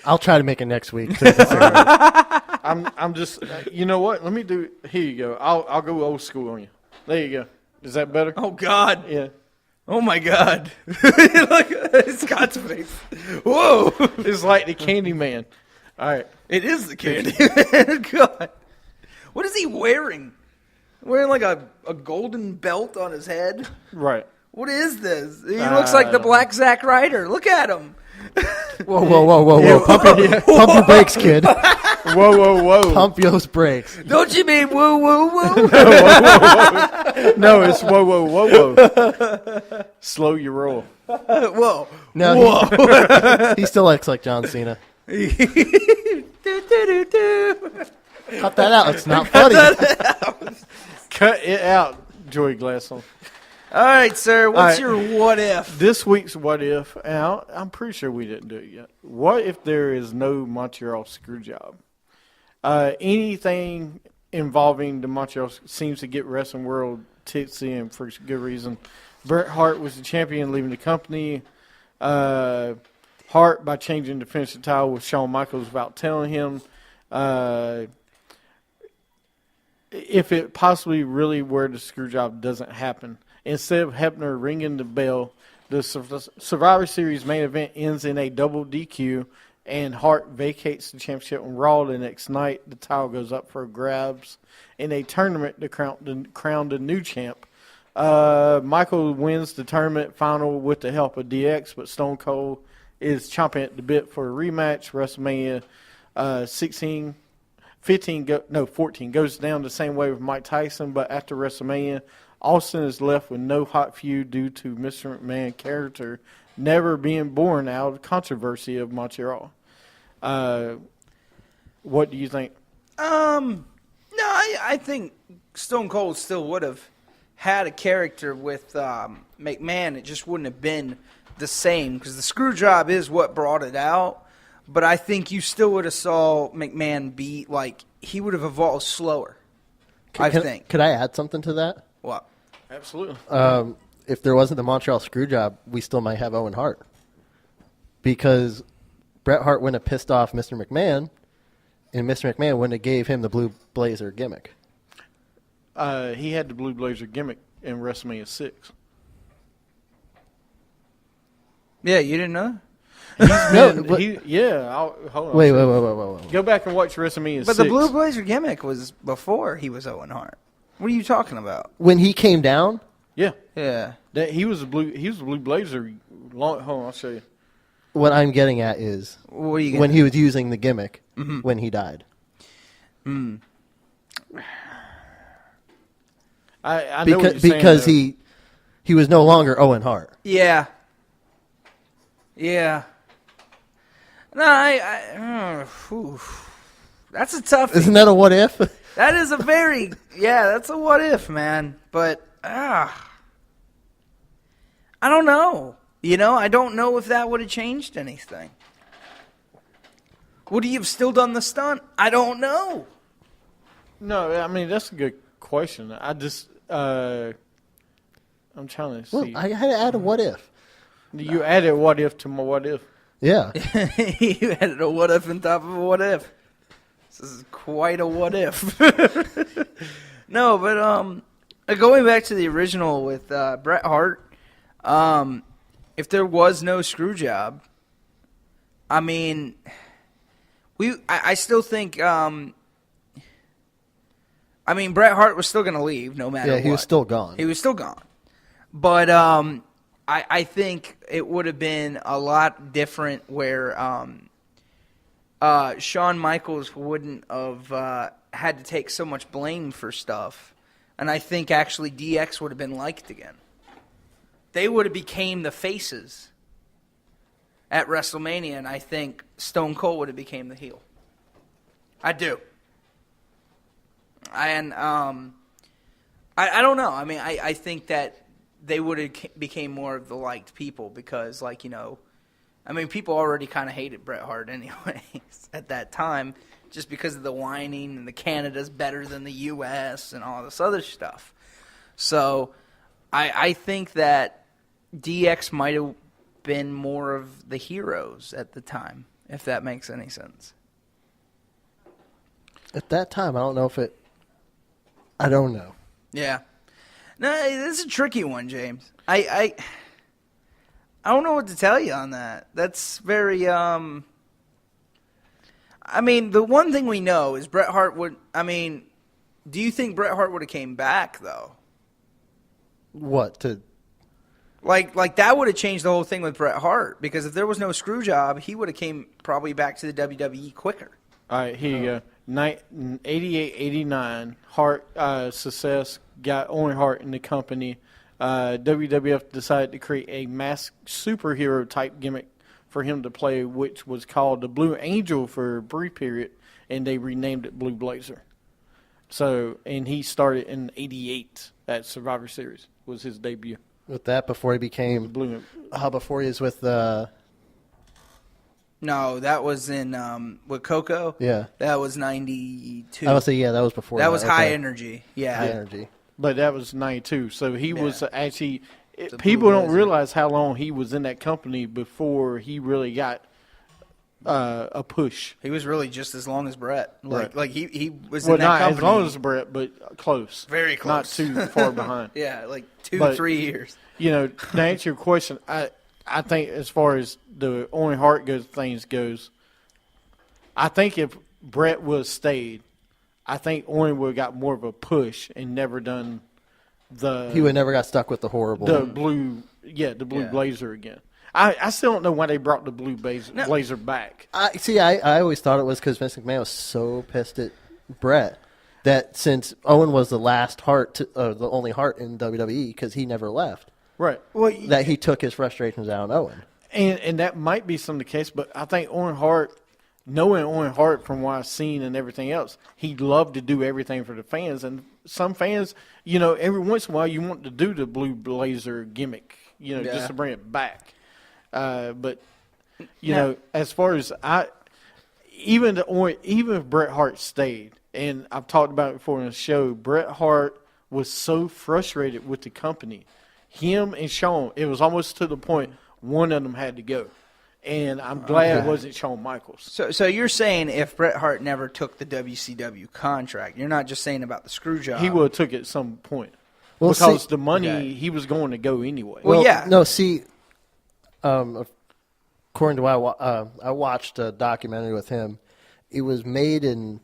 I'll try to make it next week. I'm just. You know what? Let me do. Here you go. I'll go old school on you. There you go. Is that better? Oh God. Yeah. Oh my God. Look at Scott's face. Whoa. It's like the Candy Man. All right. It is the Candy Man. God. What is he wearing? Wearing like a golden belt on his head? Right. What is this? He looks like the Black Zack Ryder. Look at him. Whoa. Yeah, Pump your brakes, kid. Whoa. Pump those brakes. Don't you mean woo, woo, woo? No, it's whoa. Slow your roll. Whoa. No, Whoa. He still acts like John Cena. Do. Cut that out. It's not funny. Cut it out, Joey Glasson. All right, sir. What's your what if? This week's what if, and I'm pretty sure we didn't do it yet. What if there is no Montreal Screwjob? Anything involving the Montreal seems to get wrestling world tipsy, and for good reason. Bret Hart was the champion, leaving the company. Hart, by changing to finish the title with Shawn Michaels without telling him. If it possibly really were the Screwjob doesn't happen. Instead of Hebner ringing the bell, the Survivor Series main event ends in a double DQ, and Hart vacates the championship on Raw the next night. The title goes up for grabs in a tournament to crown the new champ. Michael wins the tournament final with the help of DX, but Stone Cold is chomping at the bit for a rematch. WrestleMania 14 goes down the same way with Mike Tyson, but after WrestleMania, Austin is left with no hot feud due to Mr. McMahon character never being born out of controversy of Montreal. What do you think? No, I think Stone Cold still would have had a character with McMahon. It just wouldn't have been the same because the Screwjob is what brought it out. But I think you still would have saw McMahon be like he would have evolved slower. I think. Could I add something to that? What? Absolutely. If there wasn't the Montreal Screwjob, we still might have Owen Hart. Because Bret Hart wouldn't have pissed off Mr. McMahon, and Mr. McMahon wouldn't have gave him the Blue Blazer gimmick. He had the Blue Blazer gimmick in WrestleMania 6. Yeah, you didn't know? Hold on. Wait. Go back and watch WrestleMania But 6. the Blue Blazer gimmick was before he was Owen Hart. What are you talking about? When he came down? Yeah. Yeah. He was a Blue Blazer. Hold on, I'll show you. What I'm getting at is when he was using the gimmick when he died. I know what you're saying, because though. he was no longer Owen Hart. Yeah. Yeah. No, that's a tough. Isn't that a what if? That is a very that's a what if, man. But I don't know. I don't know if that would have changed anything. Would he have still done the stunt? I don't know. No, I mean that's a good question. I just I'm trying to see. I had to add a what if. You added what if to my what if. Yeah. You added a what if on top of a what if. This is quite a what if. No, but going back to the original with Bret Hart, if there was no screw job, I mean, I still think, Bret Hart was still going to leave no matter what. Yeah, he was still gone. He was still gone. But I think it would have been a lot different where Shawn Michaels wouldn't have had to take so much blame for stuff. And I think actually DX would have been liked again. They would have became the faces at WrestleMania, and I think Stone Cold would have became the heel. I do. And I don't know. I mean, I think that they would have became more of the liked people because, people already kind of hated Bret Hart anyways at that time just because of the whining and the Canada's better than the U.S. and all this other stuff. So I think that DX might have been more of the heroes at the time, if that makes any sense. At that time, I don't know if it... I don't know. Yeah. No, this is a tricky one, James. I don't know what to tell you on that. That's very, the one thing we know is Bret Hart would, do you think Bret Hart would have came back, though? What, to... Like that would have changed the whole thing with Bret Hart, because if there was no screw job, he would have came probably back to the WWE quicker. All right, here you go. 88, 89, Hart success got Owen Hart in the company. WWF decided to create a masked superhero type gimmick for him to play, which was called the Blue Angel for a brief period, and they renamed it Blue Blazer. So, and he started in 88 at Survivor Series was his debut. With that, before he became... Blue. Before he was with... No, that was in with Coco. Yeah. That was 92. I would say, that was before that. Was High Energy. Yeah. High Energy. But that was 92. So he was actually... People don't realize how long he was in that company before he really got a push. He was really just as long as Bret. Right. Like he was well, in that not company. as long as Bret, but close. Very close. Not too far behind. Yeah, like 2-3 years. To answer your question, I think as far as the Owen Hart goes, I think if Bret would have stayed, I think Owen would have got more of a push and never done the... He would never got stuck with the horrible... The blue blazer again. I still don't know why they brought the blue blazer back. I always thought it was because Vince McMahon was so pissed at Bret that since Owen was the last Hart, the only Hart in WWE, because he never left. Right. Well, that he took his frustrations out on Owen. And that might be some of the case, but I think Owen Hart, knowing Owen Hart from what I've seen and everything else, he'd love to do everything for the fans. And some fans, every once in a while you want to do the blue blazer gimmick, just to bring it back. But, as far as even if Bret Hart stayed, and I've talked about it before in the show, Bret Hart was so frustrated with the company. Him and Shawn, it was almost to the point one of them had to go. And I'm glad it wasn't Shawn Michaels. So you're saying if Bret Hart never took the WCW contract, you're not just saying about the screw job. He would have took it at some point. Well, because the money, he was going to go anyway. Well, yeah. No, see, of according to what I watched a documentary with him. It was made in,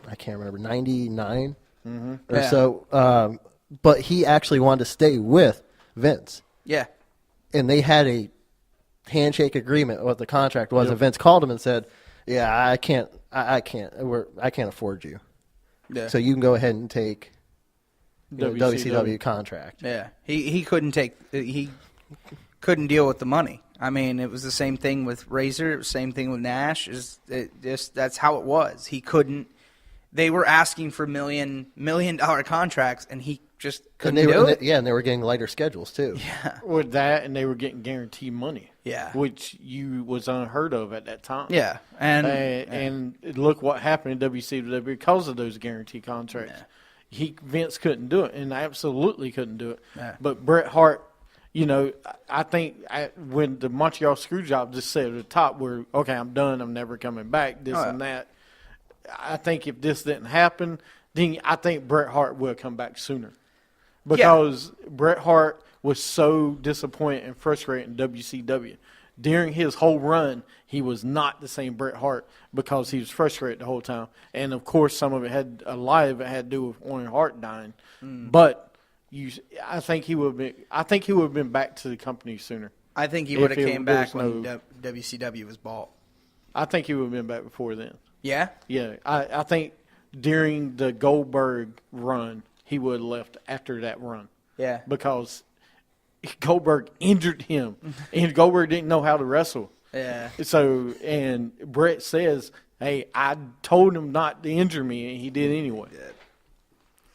I can't remember, 99 or so. But he actually wanted to stay with Vince. Yeah. And they had a handshake agreement. What the contract was. And Vince called him and said, "Yeah, I can't afford you. Yeah. So you can go ahead and take WCW contract." Yeah. He couldn't he couldn't deal with the money. I mean, it was the same thing with Razor. It was the same thing with Nash. That's how it was. He couldn't. They were asking for $1 million contracts, and he just couldn't do it. And they were getting lighter schedules too. Yeah. With that, and they were getting guaranteed money. Yeah. Which was unheard of at that time. Yeah. And look what happened in WCW because of those guaranteed contracts. Yeah. Vince couldn't do it, and absolutely couldn't do it. Yeah. But Bret Hart, I think when the Montreal Screwjob just said at the top, where, okay, I'm done, I'm never coming back, and that. I think if this didn't happen, then I think Bret Hart will come back sooner. Because Bret Hart was so disappointed and frustrated in WCW. During his whole run, he was not the same Bret Hart because he was frustrated the whole time. And, of course, some of it had to do with Owen Hart dying. But I think he would have been back to the company sooner. I think he would have came back when WCW was bought. I think he would have been back before then. Yeah? Yeah. I think during the Goldberg run, he would have left after that run. Yeah. Because Goldberg injured him, and Goldberg didn't know how to wrestle. Yeah. So, and Bret says, hey, I told him not to injure me, and he did anyway. Yeah.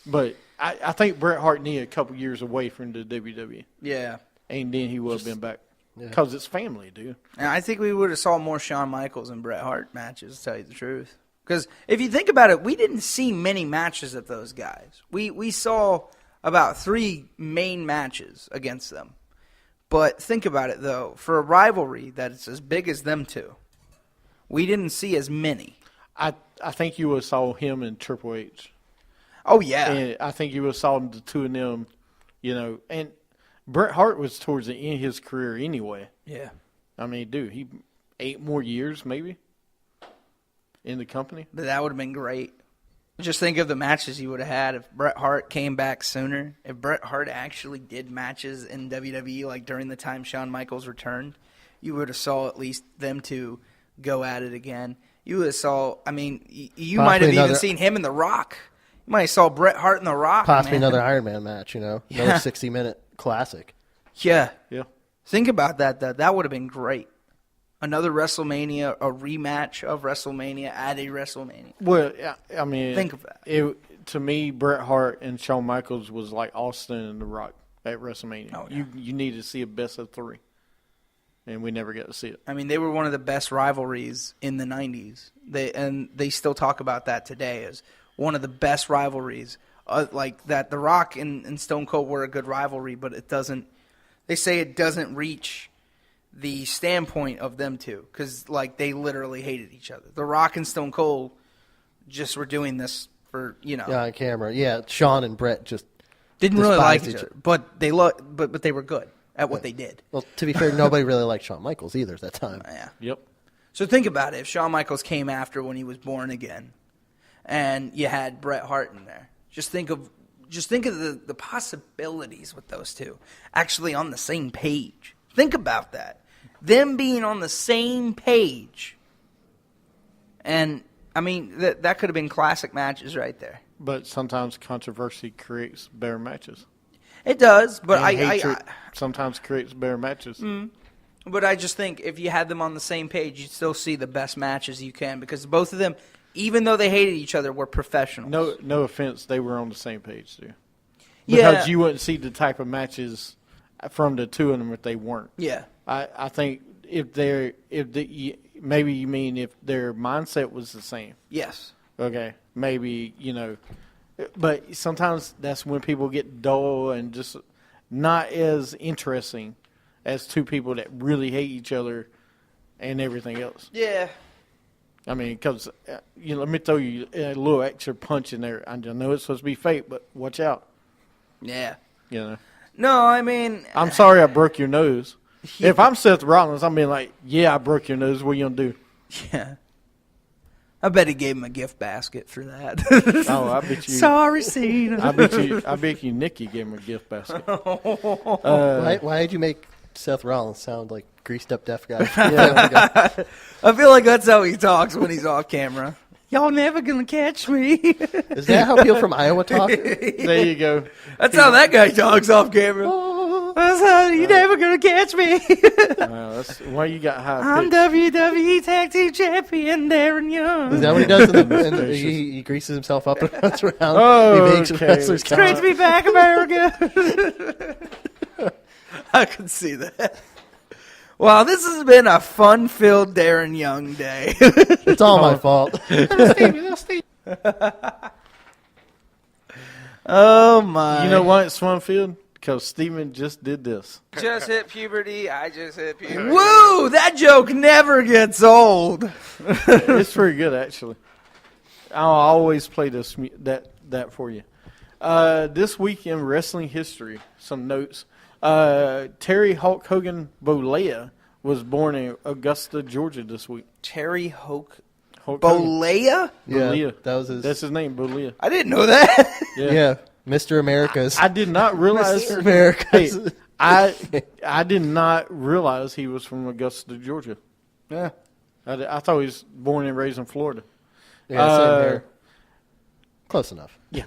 But I think Bret Hart needed a couple years away from the WWE. Yeah. And then he would have been back. Because it's family, dude. And I think we would have saw more Shawn Michaels and Bret Hart matches, to tell you the truth. Because if you think about it, we didn't see many matches of those guys. We saw about 3 main matches against them. But think about it, though. For a rivalry that's as big as them two, we didn't see as many. I think you would have saw him and Triple H. Oh, yeah. And I think you would have saw the two of them, and Bret Hart was towards the end of his career anyway. Yeah. I mean, dude, he 8 more years maybe in the company. But that would have been great. Just think of the matches he would have had if Bret Hart came back sooner. If Bret Hart actually did matches in WWE like during the time Shawn Michaels returned, you would have saw at least them two go at it again. You would have saw, I mean, you might have even seen him and The Rock. You might have saw Bret Hart and The Rock. Possibly another Iron Man match, another 60-minute classic. Yeah. Yeah. Think about that. That would have been great. Another WrestleMania, a rematch of WrestleMania at a WrestleMania. Well, I mean, think of that. To me, Bret Hart and Shawn Michaels was like Austin and The Rock at WrestleMania. Oh, yeah. You need to see a best of 3, and we never got to see it. I mean, they were one of the best rivalries in the 90s. They still talk about that today as one of the best rivalries. Like that, The Rock and Stone Cold were a good rivalry, but it doesn't. They say it doesn't reach the standpoint of them two because, like, they literally hated each other. The Rock and Stone Cold just were doing this for Yeah, on camera. Yeah, Shawn and Bret just didn't really like each other, but they but they were good at what they did. Well, to be fair, nobody really liked Shawn Michaels either at that time. Yeah. Yep. So think about it. If Shawn Michaels came after when he was born again, and you had Bret Hart in there, just think of the possibilities with those two actually on the same page. Think about that. Them being on the same page. And, I mean, that could have been classic matches right there. But sometimes controversy creates better matches. It does, but hatred sometimes creates better matches. But I just think if you had them on the same page, you'd still see the best matches you can because both of them, even though they hated each other, were professionals. No offense, they were on the same page too. Because you wouldn't see the type of matches from the two of them if they weren't. Yeah. I think maybe you mean if their mindset was the same. Yes. Okay. Maybe, but sometimes that's when people get dull and just not as interesting as two people that really hate each other and everything else. Yeah. I mean, because, let me throw you a little extra punch in there. I know it's supposed to be fake, but watch out. Yeah. No, I mean... I'm sorry I broke your nose. If I'm Seth Rollins, I'm being like, yeah, I broke your nose. What are you going to do? Yeah. I bet he gave him a gift basket for that. Oh, I bet you. Sorry, Cena. I bet you Nikki gave him a gift basket. Why did you make Seth Rollins sound like greased up deaf guy? I feel like that's how he talks when he's off camera. Y'all never gonna catch me. Is that how people from Iowa talk? There you go. That's how that guy talks off camera. That's how you never gonna catch me. That's why you got high I'm pitch. WWE Tag Team Champion Darren Young. Is that what he does? He greases himself up and runs around. Oh, he makes wrestlers It's great to be back, America. I can see that. Wow, this has been a fun-filled Darren Young day. It's all my fault. Oh, my. You know why it's fun-filled? Because Steven just did this. Just hit puberty. I just hit puberty. Woo! That joke never gets old. It's pretty good, actually. I'll always play that for you. This week in wrestling history, some notes. Terry Hulk Hogan Bollea was born in Augusta, Georgia this week. Terry Hulk Bollea? Bollea. That's his name, Bollea. I didn't know that. Yeah. Mr. America's. I did not realize. Mr. America's. Hey, I did not realize he was from Augusta, Georgia. Yeah. I thought he was born and raised in Florida. Yeah, same here. Close enough. Yeah.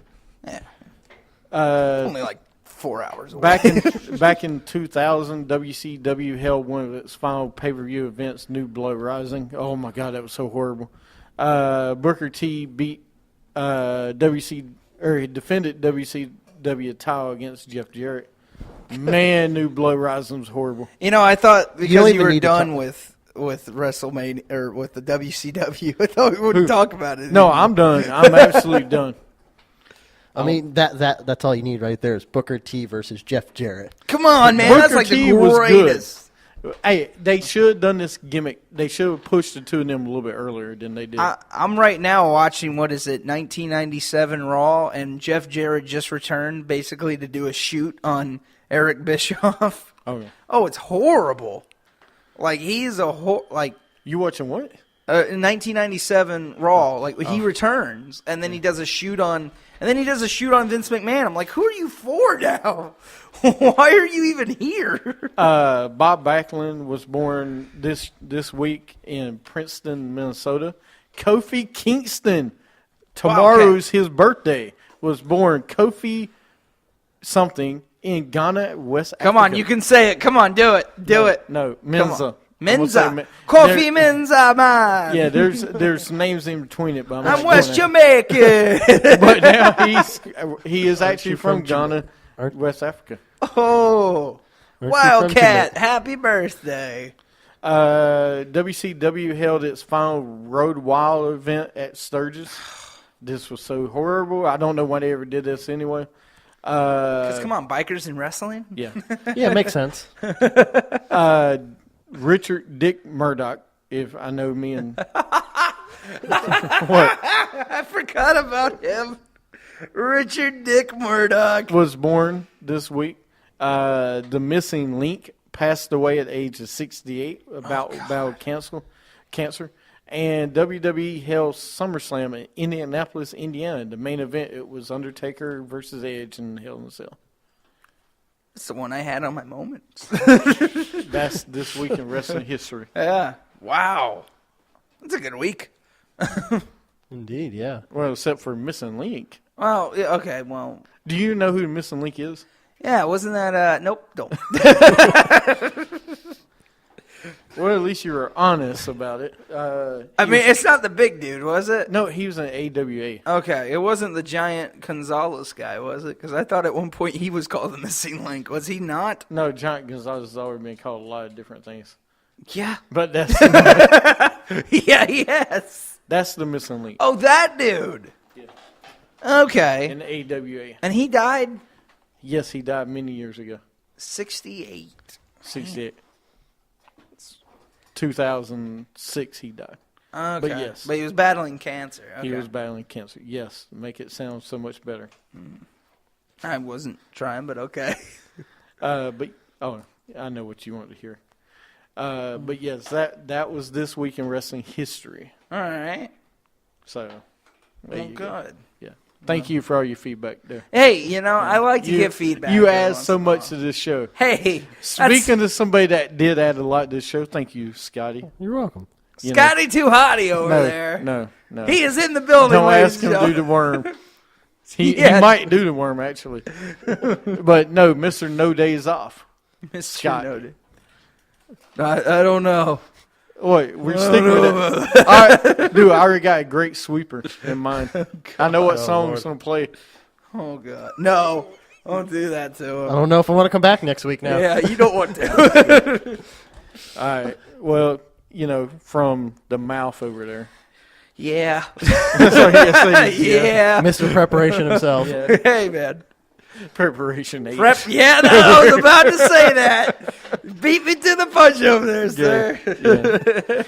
Only like 4 hours away. Back in 2000, WCW held one of its final pay-per-view events, New Blood Rising. Oh my God, that was so horrible. Booker T beat he defended WCW title against Jeff Jarrett. Man, New Blood Rising was horrible. You know, I thought because you were done with WrestleMania or with the WCW, I thought we wouldn't talk about it. No, I'm done. I'm absolutely done. I mean, that's all you need right there is Booker T versus Jeff Jarrett. Come on, man. Booker That's like T the was greatest. Hey, they should have done this gimmick. They should have pushed the two of them a little bit earlier than they did. I'm right now watching, 1997 Raw, and Jeff Jarrett just returned basically to do a shoot on Eric Bischoff. Oh, yeah. Oh, it's horrible. Like, he's You watching what? In 1997 Raw, he returns, and then he does a shoot on Vince McMahon. I'm like, who are you for now? Why are you even here? Bob Backlund was born this week in Princeton, Minnesota. Kofi Kingston, tomorrow's his birthday, was born Kofi something in Ghana, West Africa. Come on, you can say it. Come on, do it. Do it. No, Menza. Menza. Kofi Menza, man. Yeah, there's names in between it, but I'm West Jamaican. But now he is actually from Ghana, West Africa. Oh, Wildcat! Happy birthday! WCW held its final Road Wild event at Sturgis. This was so horrible. I don't know why they ever did this anyway. Because come on, bikers in wrestling. Yeah, yeah, it makes sense. Richard Dick Murdoch, if I know me and what? I forgot about him. Richard Dick Murdoch was born this week. The missing link passed away at the age of 68 about cancer. And WWE held SummerSlam in Indianapolis, Indiana. The main event, it was Undertaker versus Edge in Hell in a Cell. It's the one I had on my moments. That's this week in wrestling history. Yeah. Wow. That's a good week. Indeed, yeah. Well, except for Missing Link. Well, yeah, okay, well. Do you know who the Missing Link is? Yeah, wasn't that, nope, don't. Well, at least you were honest about it. It's not the big dude, was it? No, he was in AWA. Okay, it wasn't the giant Gonzalez guy, was it? Because I thought at one point he was called the Missing Link. Was he not? No, Giant Gonzalez has already been called a lot of different things. Yeah. But that's... Yeah, yes. That's the Missing Link. Oh, that dude. Yeah. Okay. In the AWA. And he died? Yes, he died many years ago. 68. 68. 2006 he died. Okay. But yes. But he was battling cancer. Okay. He was battling cancer. Yes. Make it sound so much better. I wasn't trying, but okay. But I know what you want to hear. But yes, that was this week in wrestling history. All right. So, well, good. Go. Yeah. Thank you for all your feedback there. Hey, I like to get feedback. You add so much to this show. Hey, speaking to somebody that did add a lot to this show, thank you, Scotty. You're welcome. Scotty Too Hottie over there. No. He is in the building. Don't ask him to do the worm. He might do the worm, actually. But no, Mr. No Days Off. Mr. Scott. No Days. I don't know. Wait, we're sticking with it. All right, dude, I already got a great sweeper in mind. I know what song's going to play. Oh, God. No, don't do that to him. I don't know if I want to come back next week now. Yeah, you don't want to. All right. Well, from the mouth over there. Yeah. That's all you gotta say. Yeah. Mr. Preparation himself. Yeah. Hey, man. Preparation H. Yeah, I was about to say that. Beat me to the punch over there, sir.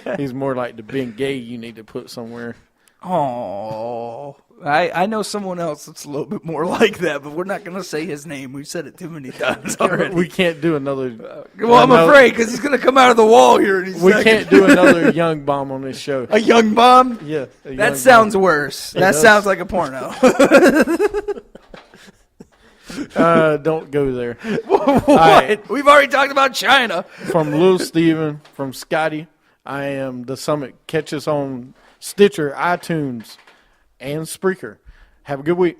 Yeah. He's more like the being gay you need to put somewhere. Oh, I know someone else that's a little bit more like that, but we're not going to say his name. We've said it too many times already. We can't do another. Well, I'm afraid because he's going to come out of the wall here in a We second. Can't do another young bomb on this show. A young bomb? Yeah. That sounds worse. That sounds like a porno. Don't go there. What? Right. We've already talked about China. From Lil Steven, from Scotty, I am the Summit. Catch us on Stitcher, iTunes, and Spreaker. Have a good week.